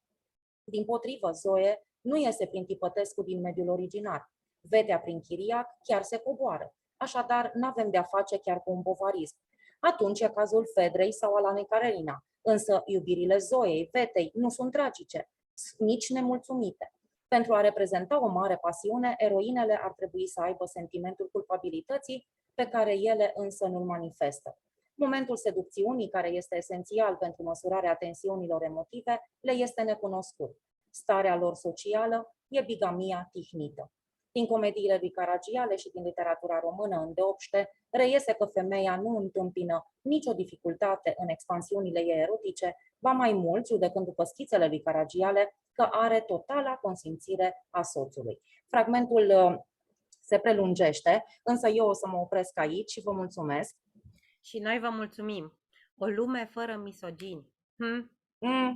Dimpotrivă, Zoe nu iese prin Tipătescu din mediul originar. Vetea prin Chiriac chiar se coboară. Așadar, n-avem de-a face chiar cu un bovarism. Atunci e cazul Fedrei sau al Anei Karenina. Însă iubirile Zoei, Vetei, nu sunt tragice, nici nemulțumite. Pentru a reprezenta o mare pasiune, eroinele ar trebui să aibă sentimentul culpabilității, pe care ele însă nu-l manifestă. Momentul seducțiunii, care este esențial pentru măsurarea tensiunilor emotive, le este necunoscut. Starea lor socială e bigamia tihnită. Din comediile lui Caragiale și din literatura română îndeopște, reiese că femeia nu întâmpină nicio dificultate în expansiunile ei erotice, ba mai mult, judecând după schițele lui Caragiale, că are totala consimțire a soțului. Fragmentul se prelungește, însă eu o să mă opresc aici și vă mulțumesc. Și noi vă mulțumim. O lume fără misogini.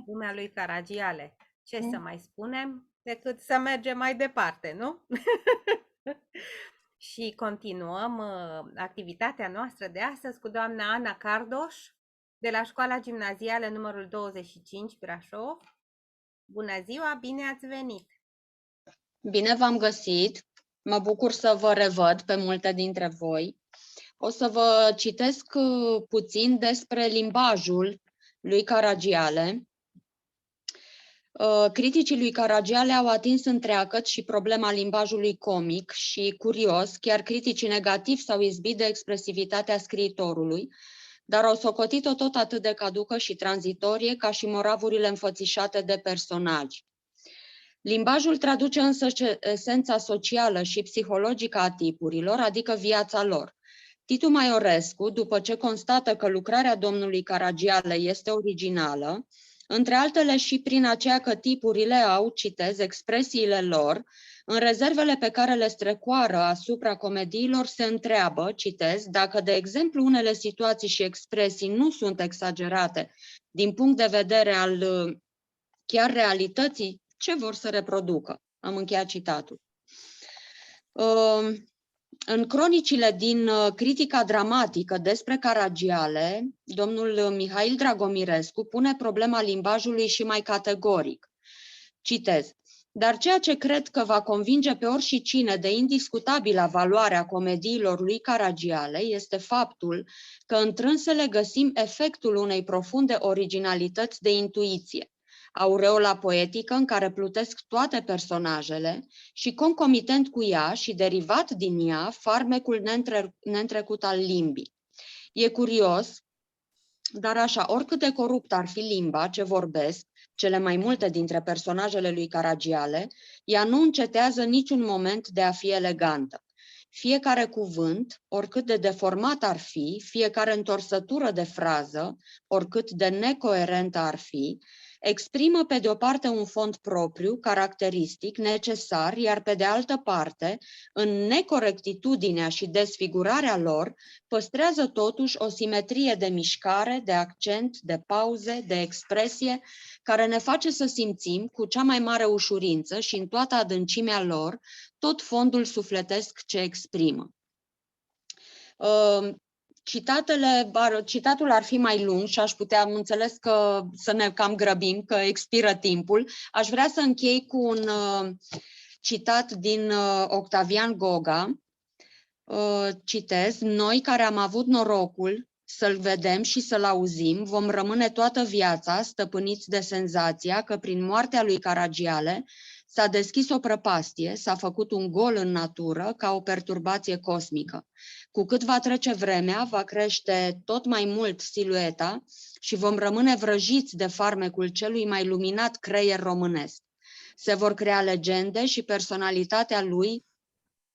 Lumea lui Caragiale. Ce să mai spunem decât să mergem mai departe, nu? Și continuăm activitatea noastră de astăzi cu doamna Ana Cardoș, de la Școala Gimnazială numărul 25 Brașov. Bună ziua, bine ați venit! Bine v-am găsit! Mă bucur să vă revăd pe multe dintre voi. O să vă citesc puțin despre limbajul lui Caragiale. Criticii lui Caragiale au atins întreagăt și problema limbajului comic și, curios, chiar criticii negativi s-au izbit de expresivitatea scriitorului, dar au socotit-o tot atât de caducă și tranzitorie ca și moravurile înfățișate de personaji. Limbajul traduce însă esența socială și psihologică a tipurilor, adică viața lor. Titu Maiorescu, după ce constată că lucrarea domnului Caragiale este originală, între altele și prin aceea că tipurile au, citez, expresiile lor, în rezervele pe care le strecoară asupra comediilor se întreabă, citez, dacă, de exemplu, unele situații și expresii nu sunt exagerate din punct de vedere al chiar realității, ce vor să reproducă? Am încheiat citatul. În cronicile din critica dramatică despre Caragiale, domnul Mihail Dragomirescu pune problema limbajului și mai categoric. Citez. Dar ceea ce cred că va convinge pe oricine de indiscutabilă valoare a comediilor lui Caragiale este faptul că întrânsele găsim efectul unei profunde originalități de intuiție, aureola poetică în care plutesc toate personajele și concomitent cu ea și derivat din ea farmecul neîntrecut al limbii. E curios, dar așa, oricât de corupt ar fi limba ce vorbesc cele mai multe dintre personajele lui Caragiale, ea nu încetează niciun moment de a fi elegantă. Fiecare cuvânt, oricât de deformat ar fi, fiecare întorsătură de frază, oricât de necoerentă ar fi, exprimă pe de o parte un fond propriu, caracteristic, necesar, iar pe de altă parte, în necorectitudinea și desfigurarea lor, păstrează totuși o simetrie de mișcare, de accent, de pauze, de expresie, care ne face să simțim cu cea mai mare ușurință și în toată adâncimea lor tot fondul sufletesc ce exprimă. Citatul ar fi mai lung și aș putea, am înțeles că să ne cam grăbim, că expiră timpul. Aș vrea să închei cu un citat din Octavian Goga. Citez: noi care am avut norocul să-l vedem și să-l auzim, vom rămâne toată viața stăpâniți de senzația că prin moartea lui Caragiale s-a deschis o prăpastie, s-a făcut un gol în natură ca o perturbație cosmică. Cu cât va trece vremea, va crește tot mai mult silueta și vom rămâne vrăjiți de farmecul celui mai luminat creier românesc. Se vor crea legende și personalitatea lui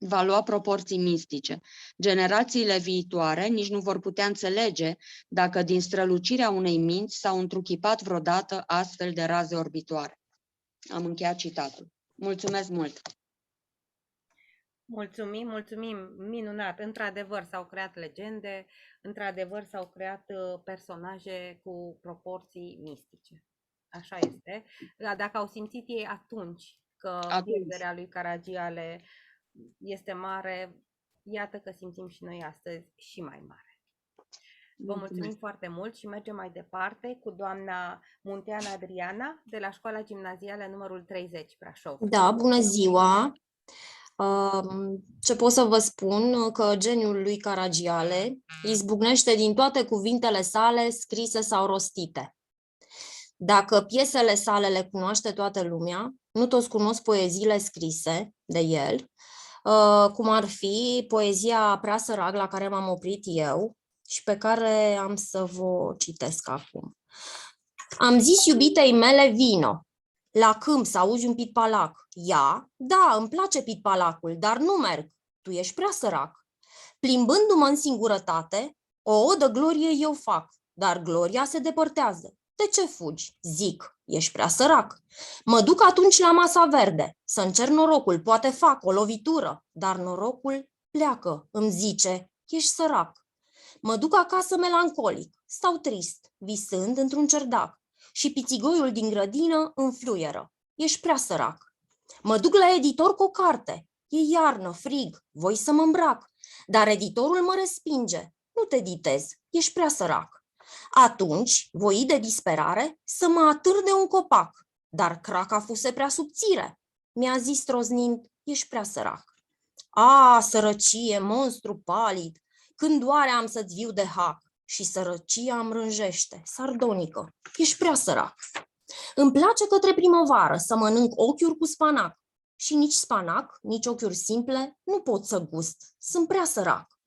va lua proporții mistice. Generațiile viitoare nici nu vor putea înțelege dacă din strălucirea unei minți s-au întruchipat vreodată astfel de raze orbitoare. Am încheiat citatul. Mulțumesc mult! Mulțumim, minunat. Într-adevăr s-au creat legende, într-adevăr s-au creat personaje cu proporții mistice. Așa este. Dacă au simțit ei atunci că pierderea lui Caragiale este mare, iată că simțim și noi astăzi și mai mare. Vă mulțumim foarte mult și mergem mai departe cu doamna Muntean Adriana de la Școala Gimnazială numărul 30, Brașov. Da, bună ziua! Ce pot să vă spun? Că geniul lui Caragiale izbucnește din toate cuvintele sale scrise sau rostite. Dacă piesele sale le cunoaște toată lumea, nu toți cunosc poeziile scrise de el, cum ar fi poezia Prea sărac, la care m-am oprit eu și pe care am să vă citesc acum. Am zis iubitei mele vino, la câmp să auzi un pitpalac. Ea, da, îmi place pitpalacul, dar nu merg, tu ești prea sărac. Plimbându-mă în singurătate, o odă glorie eu fac, dar gloria se depărtează. De ce fugi? Zic, ești prea sărac. Mă duc atunci la masa verde, să încerc norocul, poate fac o lovitură, dar norocul pleacă, îmi zice, ești sărac. Mă duc acasă melancolic, stau trist, visând într-un cerdac și pițigoiul din grădină înfluieră, ești prea sărac. Mă duc la editor cu o carte, e iarnă, frig, voi să mă îmbrac, dar editorul mă respinge, nu te editez, ești prea sărac. Atunci, voi de disperare, să mă atâr de un copac, dar craca fuse prea subțire. Mi-a zis troznind, ești prea sărac. A, sărăcie, monstru palid, când doare am să-ți viu de hac și sărăcia îmi rânjește, sardonică, ești prea sărac. Îmi place către primăvară să mănânc ochiuri cu spanac și nici spanac, nici ochiuri simple nu pot să gust, sunt prea sărac.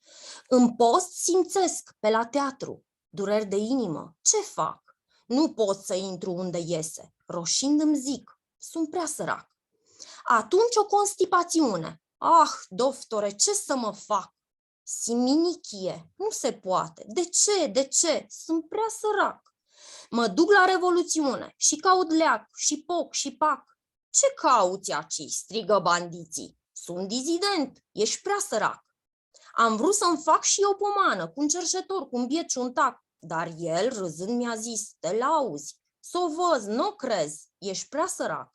În post simțesc pe la teatru dureri de inimă, ce fac? Nu pot să intru unde iese, roșind îmi zic, sunt prea sărac. Atunci o constipațiune, ah, doftore, ce să mă fac? Siminichie, nu se poate, de ce? Sunt prea sărac. Mă duc la revoluțiune și caut leac și poc și pac. Ce cauți aici? Strigă bandiții. Sunt dizident, ești prea sărac. Am vrut să-mi fac și eu pomană, cu un cerșetor, cu un biet și un tac, dar el, râzând, mi-a zis, te lauzi, s-o văz, n-o crezi, ești prea sărac.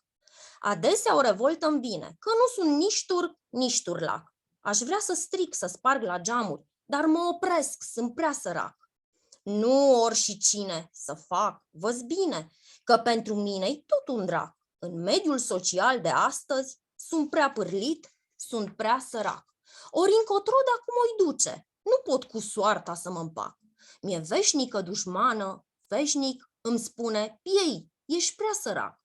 Adesea o revoltă îmi vine, că nu sunt nici turc, nici turlac. Aș vrea să stric, să sparg la geamuri, dar mă opresc, sunt prea sărac. Nu ori și cine să fac, văz bine, că pentru mine-i tot un drac. În mediul social de astăzi sunt prea pârlit, sunt prea sărac. Ori încotro de acum o-i duce, nu pot cu soarta să mă împac. Mi-e veșnică dușmană, veșnic îmi spune, ei, ești prea sărac.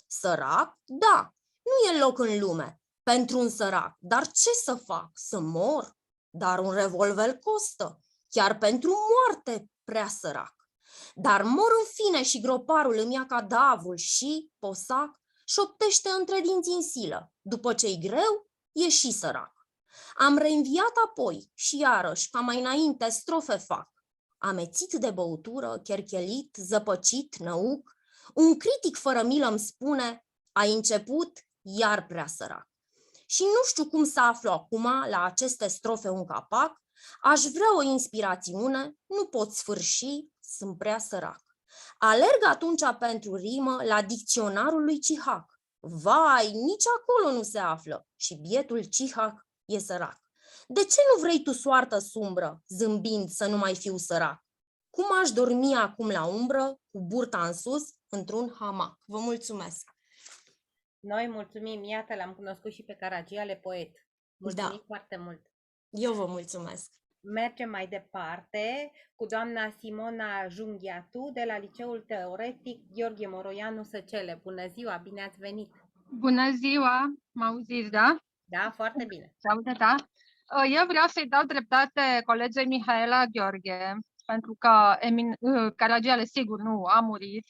Sărac? Da, nu e loc în lume pentru un sărac, dar ce să fac? Să mor? Dar un revolver costă. chiar pentru moarte prea sărac. Dar mor în fine și groparul îmi ia cadavrul și, posac, șoptește între dinți în silă. După ce-i greu, e și sărac. Am reînviat apoi și iarăși, ca mai înainte, strofe fac. Amețit de băutură, cherchelit, zăpăcit, năuc, un critic fără milă îmi spune, ai început iar prea sărac. Și nu știu cum să aflu acum la aceste strofe un capac, aș vrea o inspirațiune, nu pot sfârși, sunt prea sărac. Alerg atunci pentru rimă la dicționarul lui Cihac. Vai, nici acolo nu se află și bietul Cihac e sărac. De ce nu vrei tu soartă sumbră, zâmbind să nu mai fiu sărac? Cum aș dormi acum la umbră, cu burta în sus, într-un hamac? Vă mulțumesc! Noi mulțumim, iată, l-am cunoscut și pe Caragiale, poet. Mulțumim foarte mult! Eu vă mulțumesc! Mergem mai departe cu doamna Simona Junghiatu de la Liceul Teoretic Gheorghe Moroianu Săcele. Bună ziua, bine ați venit! Bună ziua, mă auziți, da? Da, foarte bine. Se aude, da? Eu vreau să-i dau dreptate colegei Mihaela Gheorghe, pentru că Caragiale sigur nu a murit.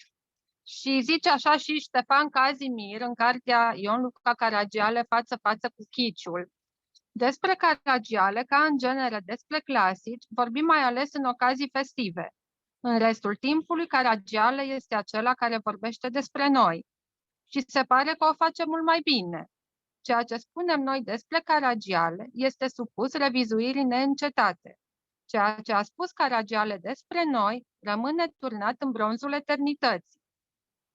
Și zice așa și Ștefan Cazimir în cartea Ion Luca Caragiale față cu chiciul. Despre Caragiale, ca în genere despre clasici, vorbim mai ales în ocazii festive. În restul timpului, Caragiale este acela care vorbește despre noi. Și se pare că o face mult mai bine. Ceea ce spunem noi despre Caragiale este supus revizuirii neîncetate. Ceea ce a spus Caragiale despre noi rămâne turnat în bronzul eternității.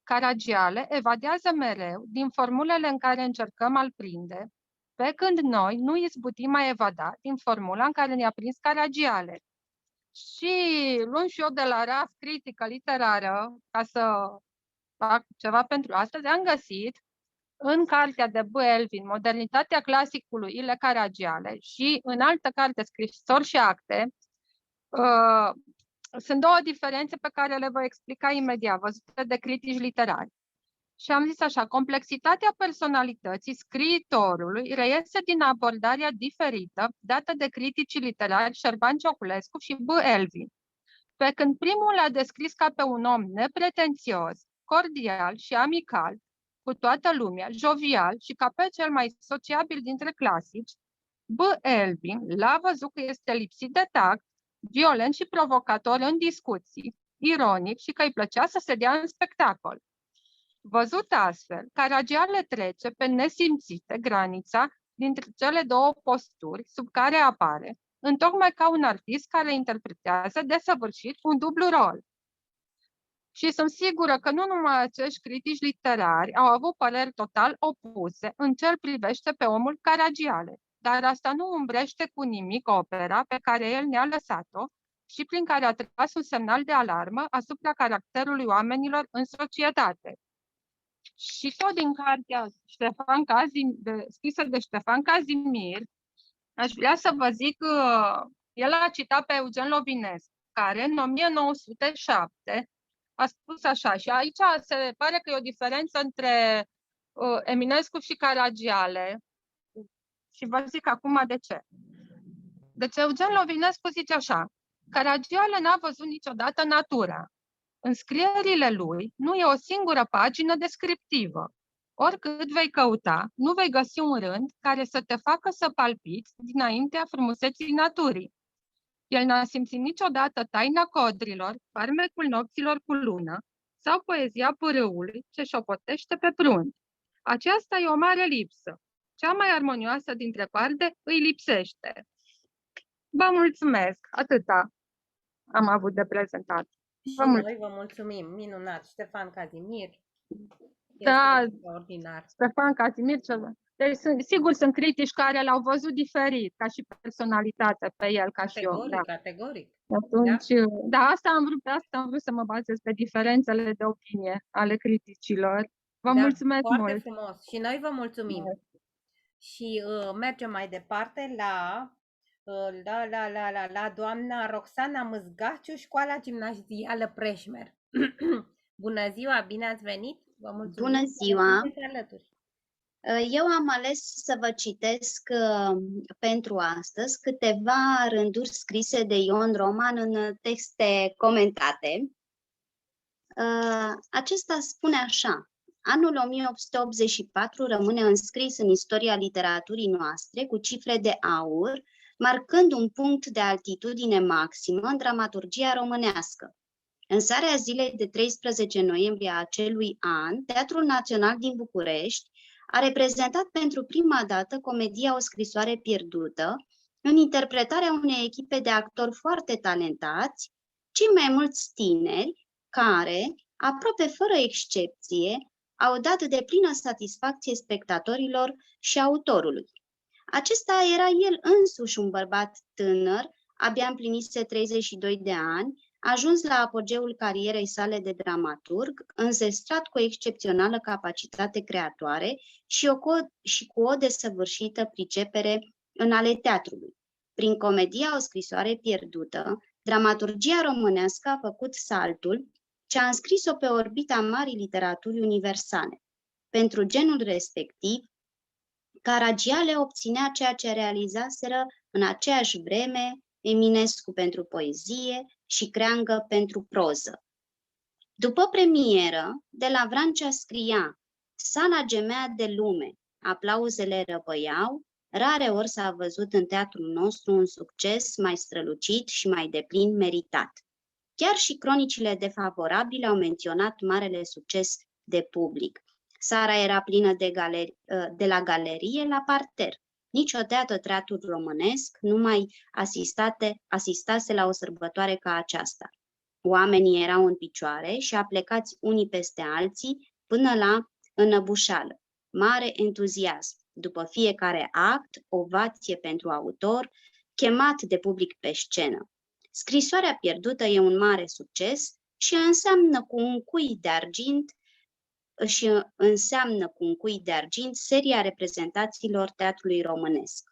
Caragiale evadează mereu din formulele în care încercăm a-l prinde, pe când noi nu izbutim a evada din formula în care ne-a prins Caragiale. Și luând și eu de la RAF critică literară, ca să fac ceva pentru astăzi, am găsit în cartea de B. Elvin, Modernitatea clasicului Ile Caragiale, și în altă carte, Scrisori și acte, sunt două diferențe pe care le voi explica imediat, văzute de critici literari. Și am zis așa, complexitatea personalității scriitorului reiese din abordarea diferită dată de criticii literari Șerban Cioculescu și B. Elvin. Pe când primul l-a descris ca pe un om nepretențios, cordial și amical, cu toată lumea, jovial și ca pe cel mai sociabil dintre clasici, B. Elvin l-a văzut că este lipsit de tact, violent și provocator în discuții, ironic și că îi plăcea să se dea în spectacol. Văzut astfel, Caragiale trece pe nesimțite granița dintre cele două posturi sub care apare, întocmai ca un artist care interpretează desăvârșit un dublu rol. Și sunt sigură că nu numai acești critici literari au avut păreri total opuse în ce îl privește pe omul Caragiale, dar asta nu umbrește cu nimic opera pe care el ne-a lăsat-o și prin care a tras un semnal de alarmă asupra caracterului oamenilor în societate. Și tot din cartea scrisă de Ștefan Cazimir, aș vrea să vă zic că el a citat pe Eugen Lovinescu, care în 1907 a spus așa, și aici se pare că e o diferență între Eminescu și Caragiale, și vă zic acum de ce. Deci Eugen Lovinescu zice așa, Caragiale n-a văzut niciodată natura. În scrierile lui nu e o singură pagină descriptivă. Oricât vei căuta, nu vei găsi un rând care să te facă să palpiți dinaintea frumuseții naturii. El n-a simțit niciodată taina codrilor, farmecul nopților cu lună sau poezia pârâului ce șopotește pe prunci. Aceasta e o mare lipsă. Cea mai armonioasă dintre parte îi lipsește. Vă mulțumesc! Atâta am avut de prezentat. Noi vă mulțumim, minunat, Ștefan Cazimir. Da, extraordinar. Ștefan Cazimir, deci sigur sunt critici care l-au văzut diferit, ca și personalitate pe el, ca și eu. Da. Categoric. Atunci, da, asta am vrut să mă bazez pe diferențele de opinie ale criticilor. Vă mulțumesc foarte mult! Frumos. Și noi vă mulțumim. Și mergem mai departe la doamna Roxana Mâzgaciu, Școala Gimnazială Preșmer. Bună ziua, bine ați venit! Vă mulțumim. Bună ziua! Eu am ales să vă citesc pentru astăzi câteva rânduri scrise de Ion Roman în texte comentate. Acesta spune așa: anul 1884 rămâne înscris în istoria literaturii noastre cu cifre de aur, marcând un punct de altitudine maximă în dramaturgia românească. În seara zilei de 13 noiembrie a acelui an, Teatrul Național din București a reprezentat pentru prima dată comedia O scrisoare pierdută, în interpretarea unei echipe de actori foarte talentați, cei mai mulți tineri, care, aproape fără excepție, au dat deplină satisfacție spectatorilor și autorului. Acesta era el însuși un bărbat tânăr, abia împlinise 32 de ani, ajuns la apogeul carierei sale de dramaturg, înzestrat cu o excepțională capacitate creatoare și cu o desăvârșită pricepere în ale teatrului. Prin comedia O scrisoare pierdută, dramaturgia românească a făcut saltul ce a înscris-o pe orbita marii literaturi universale. Pentru genul respectiv, Caragiale obținea ceea ce realizaseră în aceeași vreme Eminescu pentru poezie și Creangă pentru proză. După premieră, de la Vrancea scria: sala gemea de lume, aplauzele răbăiau, rare ori s-a văzut în teatrul nostru un succes mai strălucit și mai deplin meritat. Chiar și cronicile defavorabile au menționat marele succes de public. Sara era plină de la galerie la parter. Niciodată teatrul românesc nu mai asistase la o sărbătoare ca aceasta. Oamenii erau în picioare și aplecați unii peste alții până la înăbușeală. Mare entuziasm. După fiecare act, ovație pentru autor, chemat de public pe scenă. Scrisoarea pierdută e un mare succes și înseamnă cu un cui de argint seria reprezentațiilor teatrului românesc.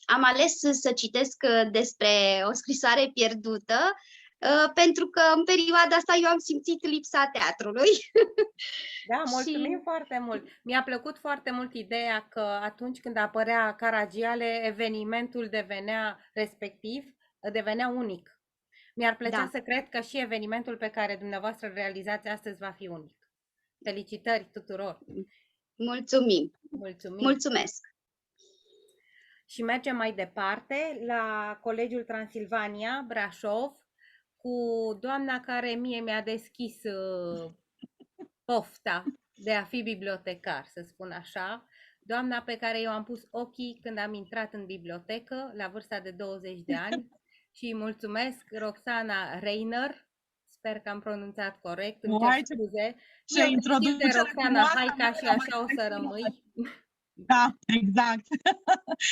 Am ales să citesc despre O scrisoare pierdută, pentru că în perioada asta eu am simțit lipsa teatrului. Da, mulțumim foarte mult. Mi-a plăcut foarte mult ideea că atunci când apărea Caragiale, evenimentul devenea unic. Mi-ar plăcea să cred că și evenimentul pe care dumneavoastră îl realizați astăzi va fi unic. Felicitări tuturor! Mulțumim! Mulțumesc! Și mergem mai departe la Colegiul Transilvania, Brașov, cu doamna care mie mi-a deschis pofta de a fi bibliotecar, să spun așa. Doamna pe care eu am pus ochii când am intrat în bibliotecă, la vârsta de 20 de ani. Și îi mulțumesc, Roxana Reiner, sper că am pronunțat corect, îmi cer scuze. Eu știu de Roxana Haica și așa o să rămâi. Da, exact.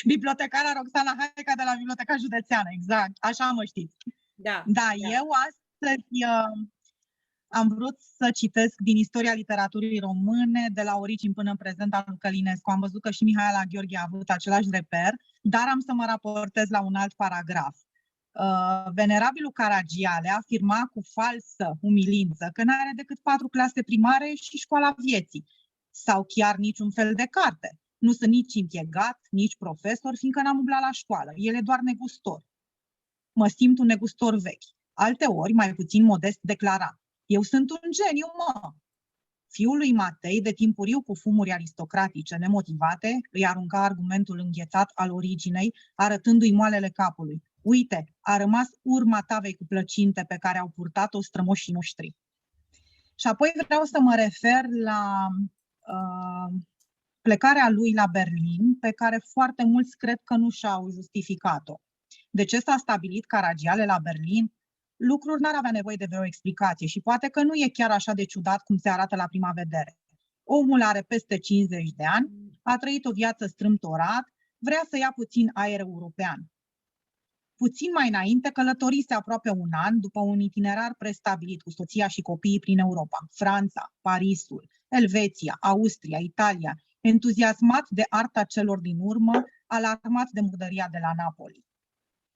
Bibliotecara Roxana Haica de la Biblioteca Județeană, exact. Așa mă știți. Da, eu astăzi am vrut să citesc din istoria literaturii române, de la origini până în prezent, al lui Călinescu. Am văzut că și Mihaela Gheorghe a avut același reper, dar am să mă raportez la un alt paragraf. Venerabilul Caragiale afirma cu falsă umilință că n-are decât 4 clase primare și școala vieții, sau chiar niciun fel de carte. Nu sunt nici impiegat, nici profesor, fiindcă n-am umblat la școală. El e doar negustor. Mă simt un negustor vechi. Alteori, mai puțin modest, declara: eu sunt un geniu, mă! Fiul lui Matei, de timpuriu cu fumuri aristocratice nemotivate, îi arunca argumentul înghețat al originei, arătându-i moalele capului. Uite, a rămas urma tavei cu plăcinte pe care au purtat-o strămoșii noștri. Și apoi vreau să mă refer la plecarea lui la Berlin, pe care foarte mulți cred că nu și-au justificat-o. De ce s-a stabilit Caragiale la Berlin? Lucruri n-ar avea nevoie de vreo explicație și poate că nu e chiar așa de ciudat cum se arată la prima vedere. Omul are peste 50 de ani, a trăit o viață strâmtorat, vrea să ia puțin aer european. Puțin mai înainte călătorise aproape un an după un itinerar prestabilit cu soția și copiii prin Europa, Franța, Parisul, Elveția, Austria, Italia, entuziasmat de arta celor din urmă, alarmat de murdăria de la Napoli.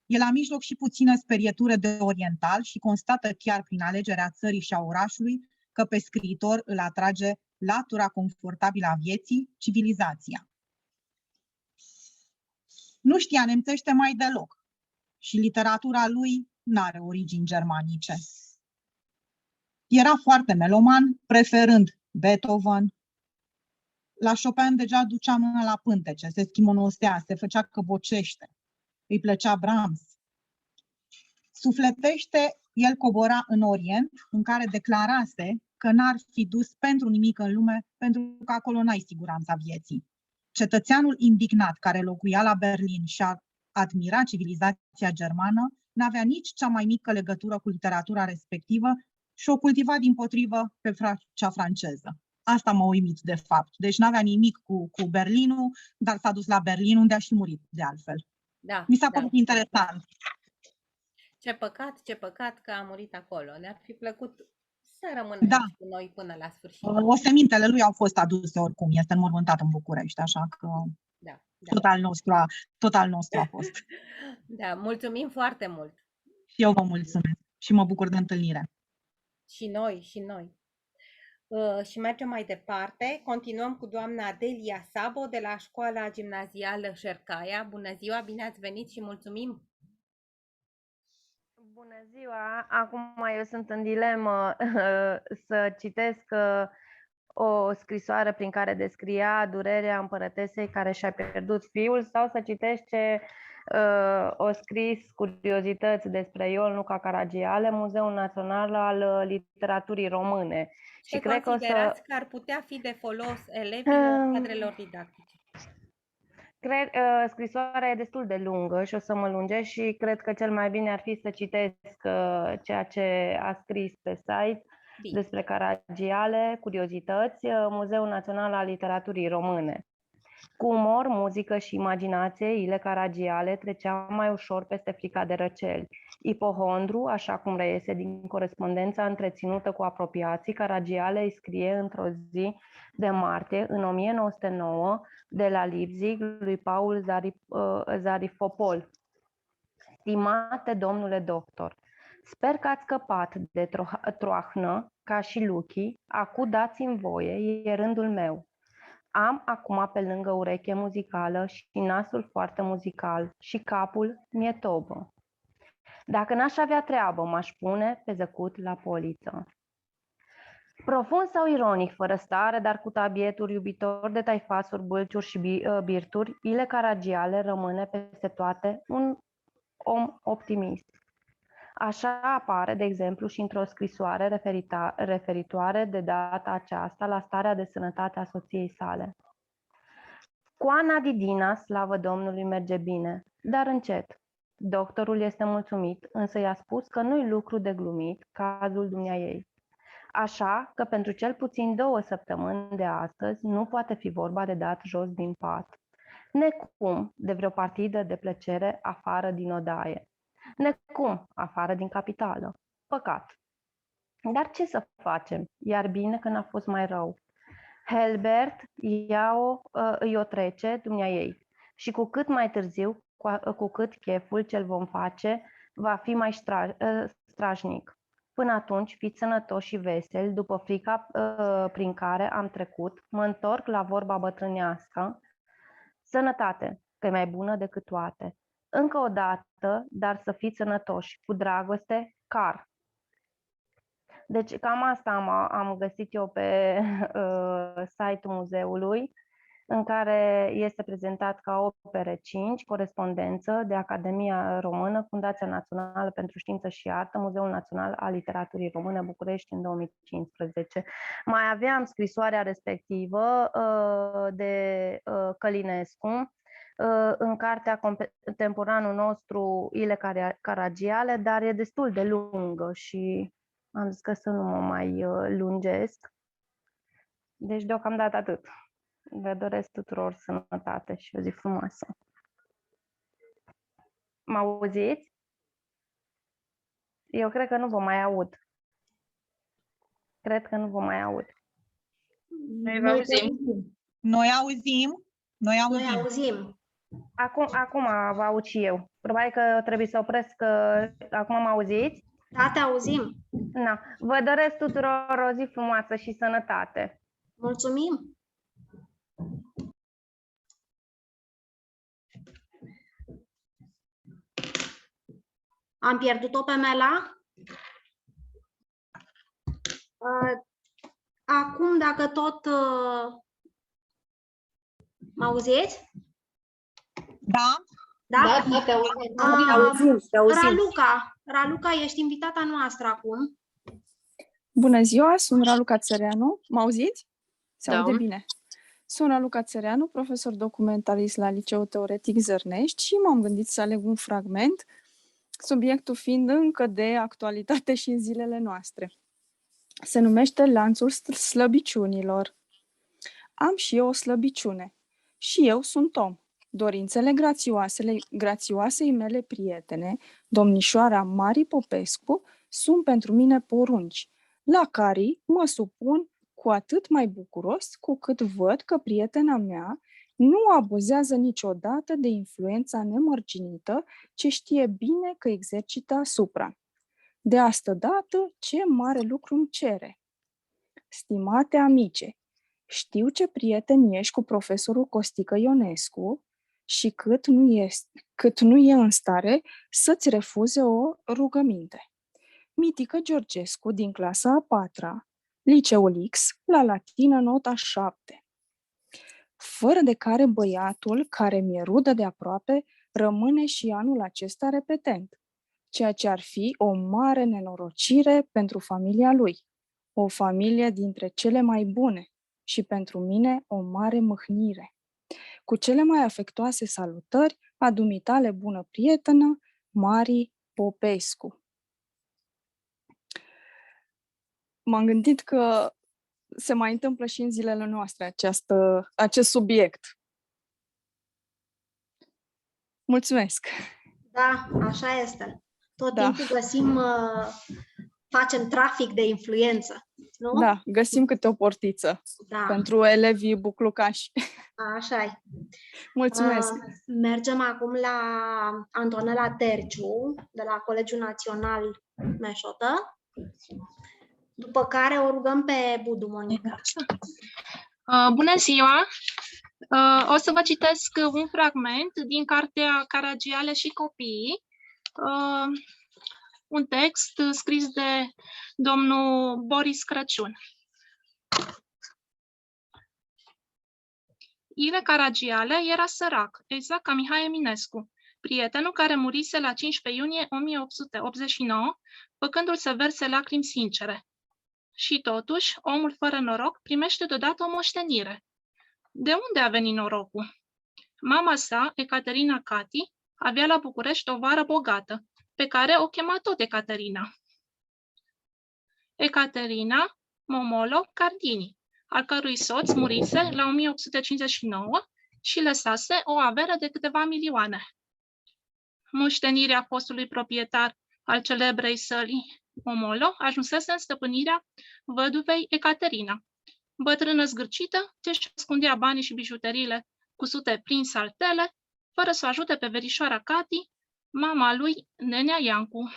E la mijloc și puțină sperietură de oriental și constată chiar prin alegerea țării și a orașului că pe scriitor îl atrage latura confortabilă a vieții, civilizația. Nu știa nemțește mai deloc și literatura lui n-are origini germanice. Era foarte meloman, preferând Beethoven. La Chopin deja ducea mâna la pântece, se schimonosea, se făcea că bocește. Îi plăcea Brahms. Sufletește, el cobora în Orient, în care declarase că n-ar fi dus pentru nimic în lume, pentru că acolo n-ai siguranța vieții. Cetățeanul indignat care locuia la Berlin și admira civilizația germană, n-avea nici cea mai mică legătură cu literatura respectivă și o cultiva dimpotrivă pe cea franceză. Asta m-a uimit, de fapt. Deci n-avea nimic cu Berlinul, dar s-a dus la Berlin, unde a și murit, de altfel. Da, Mi s-a părut interesant. Ce păcat că a murit acolo. Ne-ar fi plăcut să rămână aici cu noi până la sfârșit. Osemintele lui au fost aduse oricum. Este înmormântat în București, așa că tot al nostru a fost. Da, mulțumim foarte mult. Și eu vă mulțumesc și mă bucur de întâlnire. Și noi. Și mergem mai departe. Continuăm cu doamna Adelia Sabo de la Școala Gimnazială Șercaia. Bună ziua, bine ați venit și mulțumim! Bună ziua! Acum eu sunt în dilemă să citesc o scrisoare prin care descria durerea împărătesei care și-a pierdut fiul sau să citești ce o scris curiozități despre Ion Luca Caragiale, Muzeul Național al Literaturii Române. Și cred că ar putea fi de folos elevilor, cadrelor didactice? Scrisoarea e destul de lungă și o să mă lungesc și cred că cel mai bine ar fi să citesc ceea ce a scris pe site despre Caragiale, curiozități, Muzeul Național al Literaturii Române. Cu umor, muzică și imaginație, Ile Caragiale trecea mai ușor peste frica de răceli. Ipohondru, așa cum reiese din corespondența întreținută cu apropiații, Caragiale îi scrie într-o zi de martie, în 1909, de la Leipzig, lui Paul Zarifopol. Stimate domnule doctor, sper că ați scăpat de troahnă, ca și Luchi, acu dați-mi voie, e rândul meu. Am acum pe lângă ureche muzicală și nasul foarte muzical și capul mi-e tobă. Dacă n-aș avea treabă, m-aș pune pe zăcut la poliță. Profund sau ironic, fără stare, dar cu tabieturi, iubitor de taifasuri, bâlciuri și birturi, Ile Caragiale rămâne peste toate un om optimist. Așa apare, de exemplu, și într-o scrisoare referitoare de data aceasta la starea de sănătate a soției sale. Cu Ana Didina, slavă Domnului, merge bine, dar încet. Doctorul este mulțumit, însă i-a spus că nu-i lucru de glumit cazul dumneaei. Așa că pentru cel puțin 2 săptămâni de astăzi nu poate fi vorba de dat jos din pat. Necum de vreo partidă de plăcere afară din odaie. Necum afară din capitală. Păcat. Dar ce să facem? Iar bine că n-a fost mai rău. Helbert îi o trece dumneaei și cu cât mai târziu, cu cât cheful ce-l vom face va fi mai strașnic. Până atunci, fiți sănătoși și veseli, după frica prin care am trecut, mă întorc la vorba bătrânească. Sănătate, că e mai bună decât toate. Încă o dată, dar să fiți sănătoși, cu dragoste, Car. Deci cam asta am găsit eu pe site-ul muzeului, în care este prezentat ca opere 5, corespondență de Academia Română, Fundația Națională pentru Știință și Artă, Muzeul Național al Literaturii Române, București, în 2015. Mai aveam scrisoarea respectivă de Călinescu, în cartea Contemporanul nostru, Ile Caragiale, dar e destul de lungă și am zis că să nu mă mai lungesc. Deci deocamdată atât. Vă doresc tuturor sănătate și o zi frumoasă. Mă auziți? Eu cred că nu vă mai aud. Cred că nu vă mai aud. Noi auzim. Acum vă aud și eu. Probabil că trebuie să opresc, că acum mă auziți? Da, te auzim. Na. Vă doresc tuturor o zi frumoasă și sănătate. Mulțumim! Am pierdut-o pe Mela? Acum, dacă tot... Mă auziți? Da. Da? Da, te auzim. Raluca, ești invitata noastră acum. Bună ziua, sunt Raluca Țăreanu. Mă auziți? Se Da. aude bine. Sunt Raluca Țăreanu, profesor documentalist la Liceul Teoretic Zărnești și m-am gândit să aleg un fragment, subiectul fiind încă de actualitate și în zilele noastre. Se numește Lanțul slăbiciunilor. Am și eu o slăbiciune. Și eu sunt om. Dorințele grațioasei mele prietene, domnișoara Mari Popescu, sunt pentru mine porunci, la care mă supun cu atât mai bucuros cu cât văd că prietena mea nu abuzează niciodată de influența nemărginită ce știe bine că exercită asupra. De asta dată, ce mare lucru îmi cere. Stimate amice, știu ce prieten ești cu profesorul Costică Ionescu și cât nu e în stare să-ți refuze o rugăminte. Mitică Georgescu din clasa a 4-a, Liceul X, la latină nota 7. Fără de care băiatul, care mi-e rudă de aproape, rămâne și anul acesta repetent, ceea ce ar fi o mare nenorocire pentru familia lui, o familie dintre cele mai bune și pentru mine o mare mâhnire. Cu cele mai afectoase salutări a dumitale bună prietenă, Mari Popescu. M-am gândit că se mai întâmplă și în zilele noastre acest subiect. Mulțumesc! Da, așa este. Tot timpul găsim, facem trafic de influență, nu? Da, găsim câte o portiță pentru elevii buclucași. Așa-i. Mulțumesc! Mergem acum la Antonela Terciu, de la Colegiul Național Meșotă, după care o rugăm pe Budu Monica. Bună ziua! O să vă citesc un fragment din cartea Caragiale și copiii, un text scris de domnul Boris Crăciun. Ile Caragiale era sărac, exact ca Mihai Eminescu, prietenul care murise la 15 iunie 1889, făcându-l să verse lacrimi sincere. Și totuși, omul fără noroc primește deodată o moștenire. De unde a venit norocul? Mama sa, Ecaterina Cati, avea la București o vară bogată, pe care o chema tot Ecaterina. Ecaterina Momolo Cardini, al cărui soț murise la 1859 și lăsase o avere de câteva milioane. Moștenirea fostului proprietar al celebrei săli Momolo ajunsese în stăpânirea văduvei Ecaterina, bătrână zgârcită ce-și ascundea banii și bijuteriile cusute prin saltele, fără să o ajute pe verișoara Cati, mama lui Nenea Iancu.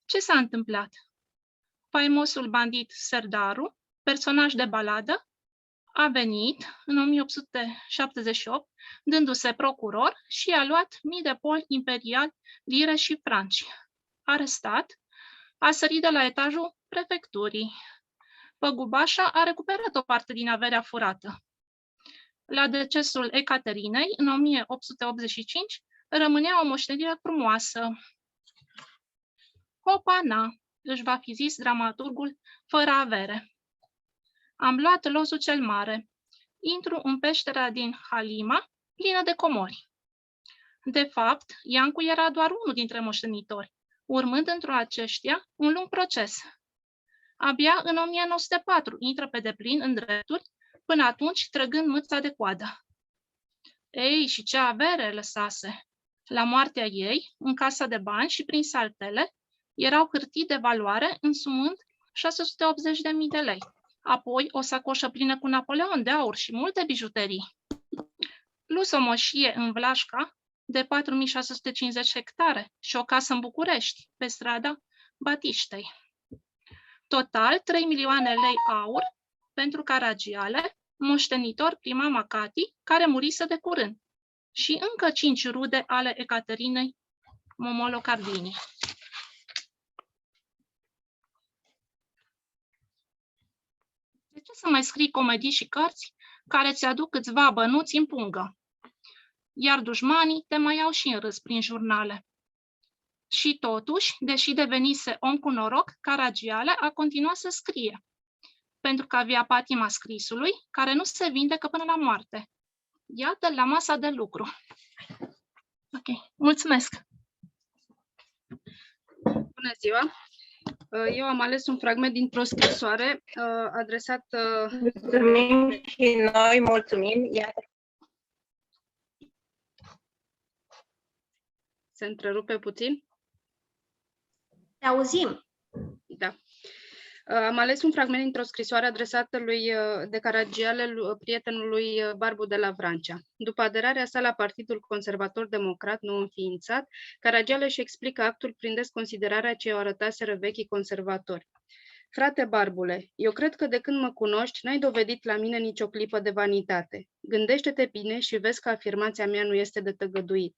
Ce s-a întâmplat? Faimosul bandit Serdaru, personaj de baladă, a venit în 1878, dându-se procuror și a luat mii de poli imperiali, lire și franci. Arestat, a sărit de la etajul prefecturii. Păgubașa a recuperat o parte din averea furată. La decesul Ecaterinei, în 1885, rămânea o moștenire frumoasă. Hopana, își va fi zis dramaturgul fără avere. Am luat losul cel mare. Intru în peștera din Halima, plină de comori. De fapt, Iancu era doar unul dintre moștenitori, urmând într-o aceștia un lung proces. Abia în 1904 intră pe deplin în drepturi, până atunci trăgând mâța de coadă. Ei, și ce avere lăsase! La moartea ei, în casa de bani și prin saltele, erau hârtii de valoare însumând 680.000 de lei. Apoi o sacoșă plină cu Napoleon de aur și multe bijuterii. Plus o moșie în Vlașca de 4.650 hectare și o casă în București, pe strada Batiștei. Total 3 milioane lei aur pentru Caragiale, moștenitor prin mama Cati, care murise de curând, și încă 5 rude ale Ecaterinei Momolo Cardini. De ce să mai scrii comedii și cărți care ți-aduc câțiva bănuți în pungă? Iar dușmanii te mai iau și în râs prin jurnale. Și totuși, deși devenise om cu noroc, Caragiale a continuat să scrie, pentru că avea patima scrisului, care nu se vindecă până la moarte. Iată la masa de lucru. Ok, mulțumesc! Bună ziua! Eu am ales un fragment dintr-o scrisoare adresată... Mulțumim și noi mulțumim. Iată. Se întrerupe puțin? Te auzim. Da. Am ales un fragment dintr-o scrisoare adresată de Caragiale, prietenului Barbu de la Vrancea. După aderarea sa la Partidul Conservator Democrat nou înființat, Caragiale își explică actul prin desconsiderarea ce o arătaseră vechii conservatori. Frate Barbule, eu cred că de când mă cunoști, n-ai dovedit la mine nicio clipă de vanitate. Gândește-te bine și vezi că afirmația mea nu este de tăgăduit.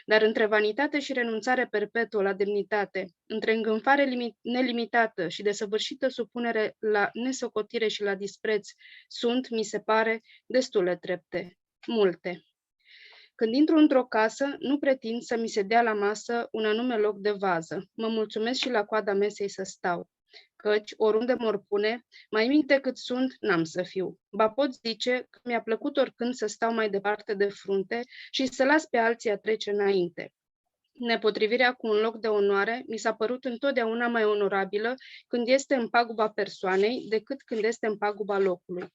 Dar între vanitate și renunțare perpetuă la demnitate, între îngânfare nelimitată și desăvârșită supunere la nesocotire și la dispreț, sunt, mi se pare, destule trepte, multe. Când intru într-o casă, nu pretind să mi se dea la masă un anume loc de vază. Mă mulțumesc și la coada mesei să stau. Căci, oriunde m-or pune, mai mic decât sunt, n-am să fiu. Ba pot zice că mi-a plăcut oricând să stau mai departe de frunte și să las pe alții a trece înainte. Nepotrivirea cu un loc de onoare mi s-a părut întotdeauna mai onorabilă când este în paguba persoanei decât când este în paguba locului.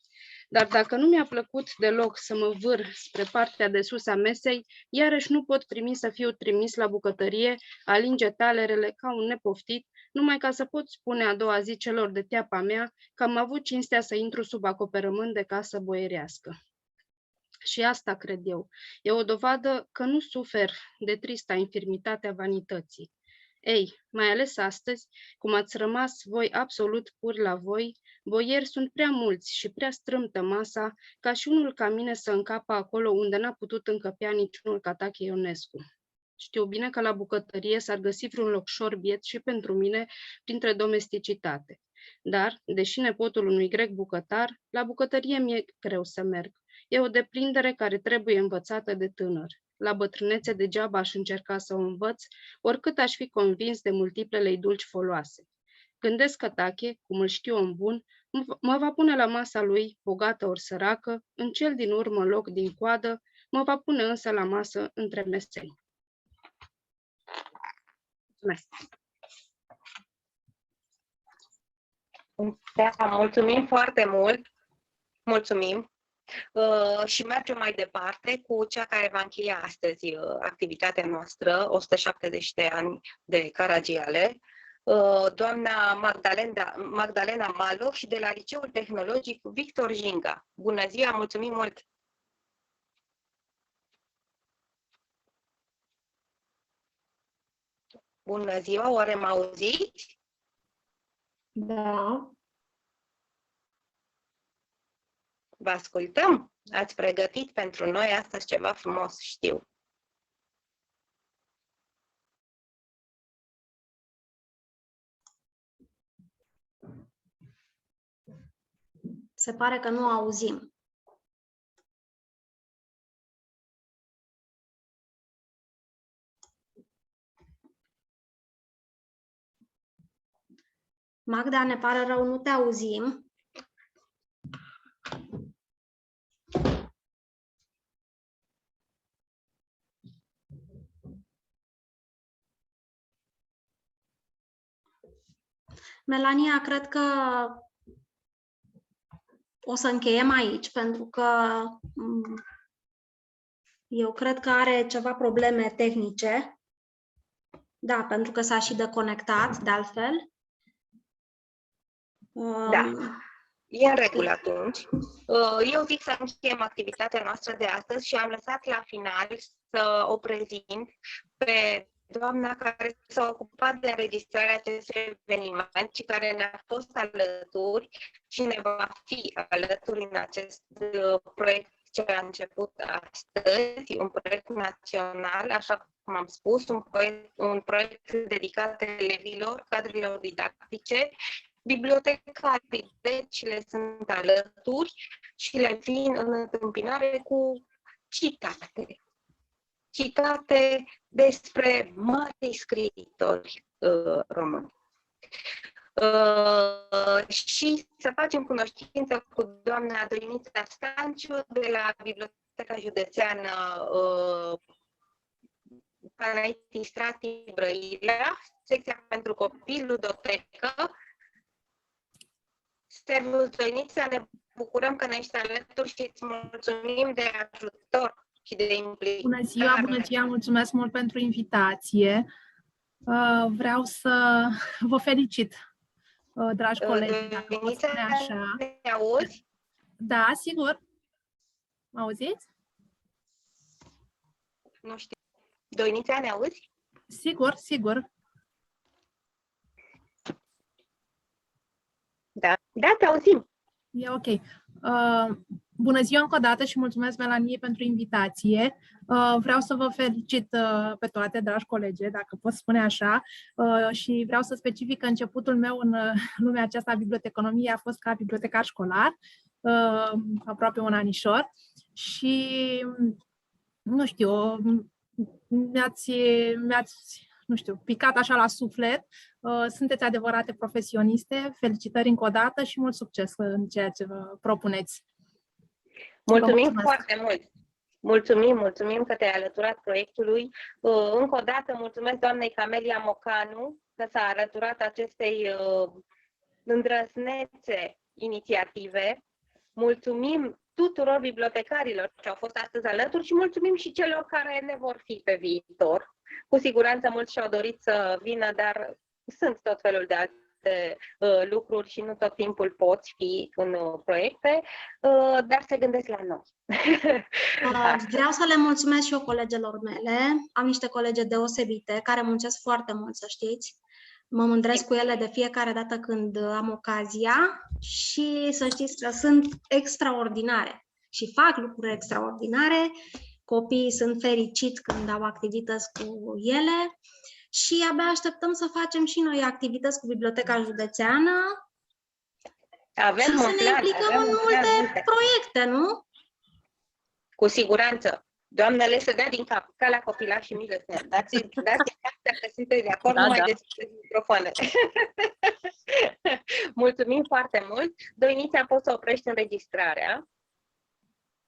Dar dacă nu mi-a plăcut deloc să mă vâr spre partea de sus a mesei, iarăși nu pot primi să fiu trimis la bucătărie, alinge talerele ca un nepoftit, numai ca să pot spune a doua zi celor de teapa mea că am avut cinstea să intru sub acoperământ de casă boierească. Și asta cred eu. E o dovadă că nu sufer de trista infirmitate a vanității. Ei, mai ales astăzi, cum ați rămas voi absolut puri la voi, boieri sunt prea mulți și prea strâmtă masa ca și unul ca mine să încapă acolo unde n-a putut încăpea niciunul Catache Ionescu. Știu bine că la bucătărie s-ar găsi vreun locșor biet și pentru mine printre domesticitate. Dar, deși nepotul unui grec bucătar, la bucătărie mi-e greu să merg. E o deprindere care trebuie învățată de tânăr. La bătrânețe degeaba aș încerca să o învăț, oricât aș fi convins de multiplele-i dulci foloase. Gândesc că Tache, cum îl știu om bun, mă va pune la masa lui, bogată ori săracă, în cel din urmă loc din coadă, mă va pune însă la masă între meseni. Mulțumesc! Mulțumim foarte mult! Mulțumim! Și mergem mai departe cu cea care va încheia astăzi activitatea noastră, 170 de ani de Caragiale, doamna Magdalena Malo și de la Liceul Tehnologic Victor Jinga. Bună ziua, mulțumim mult! Bună ziua, oare mă auziți? Da. Vă ascultăm? Ați pregătit pentru noi astăzi ceva frumos, știu. Se pare că nu auzim. Magda, ne pare rău, nu te auzim. Melania, cred că o să încheiem aici, pentru că eu cred că are ceva probleme tehnice. Da, pentru că s-a și deconectat, de altfel. Da, e în regulă atunci. Eu zic să încheiem activitatea noastră de astăzi și am lăsat la final să o prezint pe doamna care s-a ocupat de înregistrarea acestui eveniment și care ne-a fost alături și ne va fi alături în acest proiect ce a început astăzi, un proiect național, așa cum am spus, un proiect dedicat elevilor, cadrelor didactice, bibliotecarii, deci le sunt alături și le vin în întâmpinare cu citate despre mari scriitori români. Și să facem cunoștință cu doamna Doinița Stanciu de la Biblioteca Județeană Panaiti Strati Brăila, secția pentru copii, ludotecă. Servus, Doinița, ne bucurăm că ne ești alături și îți mulțumim de ajutor și de implicare. Bună ziua, mulțumesc mult pentru invitație. Vreau să vă felicit, dragi colegi, dacă pot spune așa. Ne auzi? Da, sigur. Mă auziți? Nu știu. Doinița, ne auzi? Sigur, sigur. Da, te auzim. E ok. Bună ziua încă o dată și mulțumesc, Melanie, pentru invitație. Vreau să vă felicit pe toate, dragi colegi, dacă pot spune așa, și vreau să specific că începutul meu în lumea aceasta a biblioteconomiei a fost ca bibliotecar școlar, aproape un anișor, și, nu știu, mi-ați picat așa la suflet. Sunteți adevărate profesioniste, felicitări încă o dată și mult succes în ceea ce vă propuneți. Mulțumim foarte mult! Mulțumim că te-ai alăturat proiectului. Încă o dată mulțumesc doamnei Camelia Mocanu că s-a alăturat acestei îndrăznețe inițiative. Mulțumim tuturor bibliotecarilor ce au fost astăzi alături și mulțumim și celor care ne vor fi pe viitor. Cu siguranță mulți și-au dorit să vină, dar sunt tot felul de alte lucruri și nu tot timpul poți fi în proiecte, dar se gândesc la noi. Vreau să le mulțumesc și eu colegelor mele. Am niște colege deosebite care muncesc foarte mult, să știți. Mă mândresc cu ele de fiecare dată când am ocazia și să știți că sunt extraordinare și fac lucruri extraordinare. Copiii sunt fericiți când au activități cu ele și abia așteptăm să facem și noi activități cu Biblioteca Județeană și să ne implicăm în multe proiecte, nu? Cu siguranță. Doamnele, să dea din cap, ca la copilași mici, dați cap dacă sunteți de acord, nu mai deschideți microfoane. Mulțumim foarte mult. Doinița, poți să oprești înregistrarea.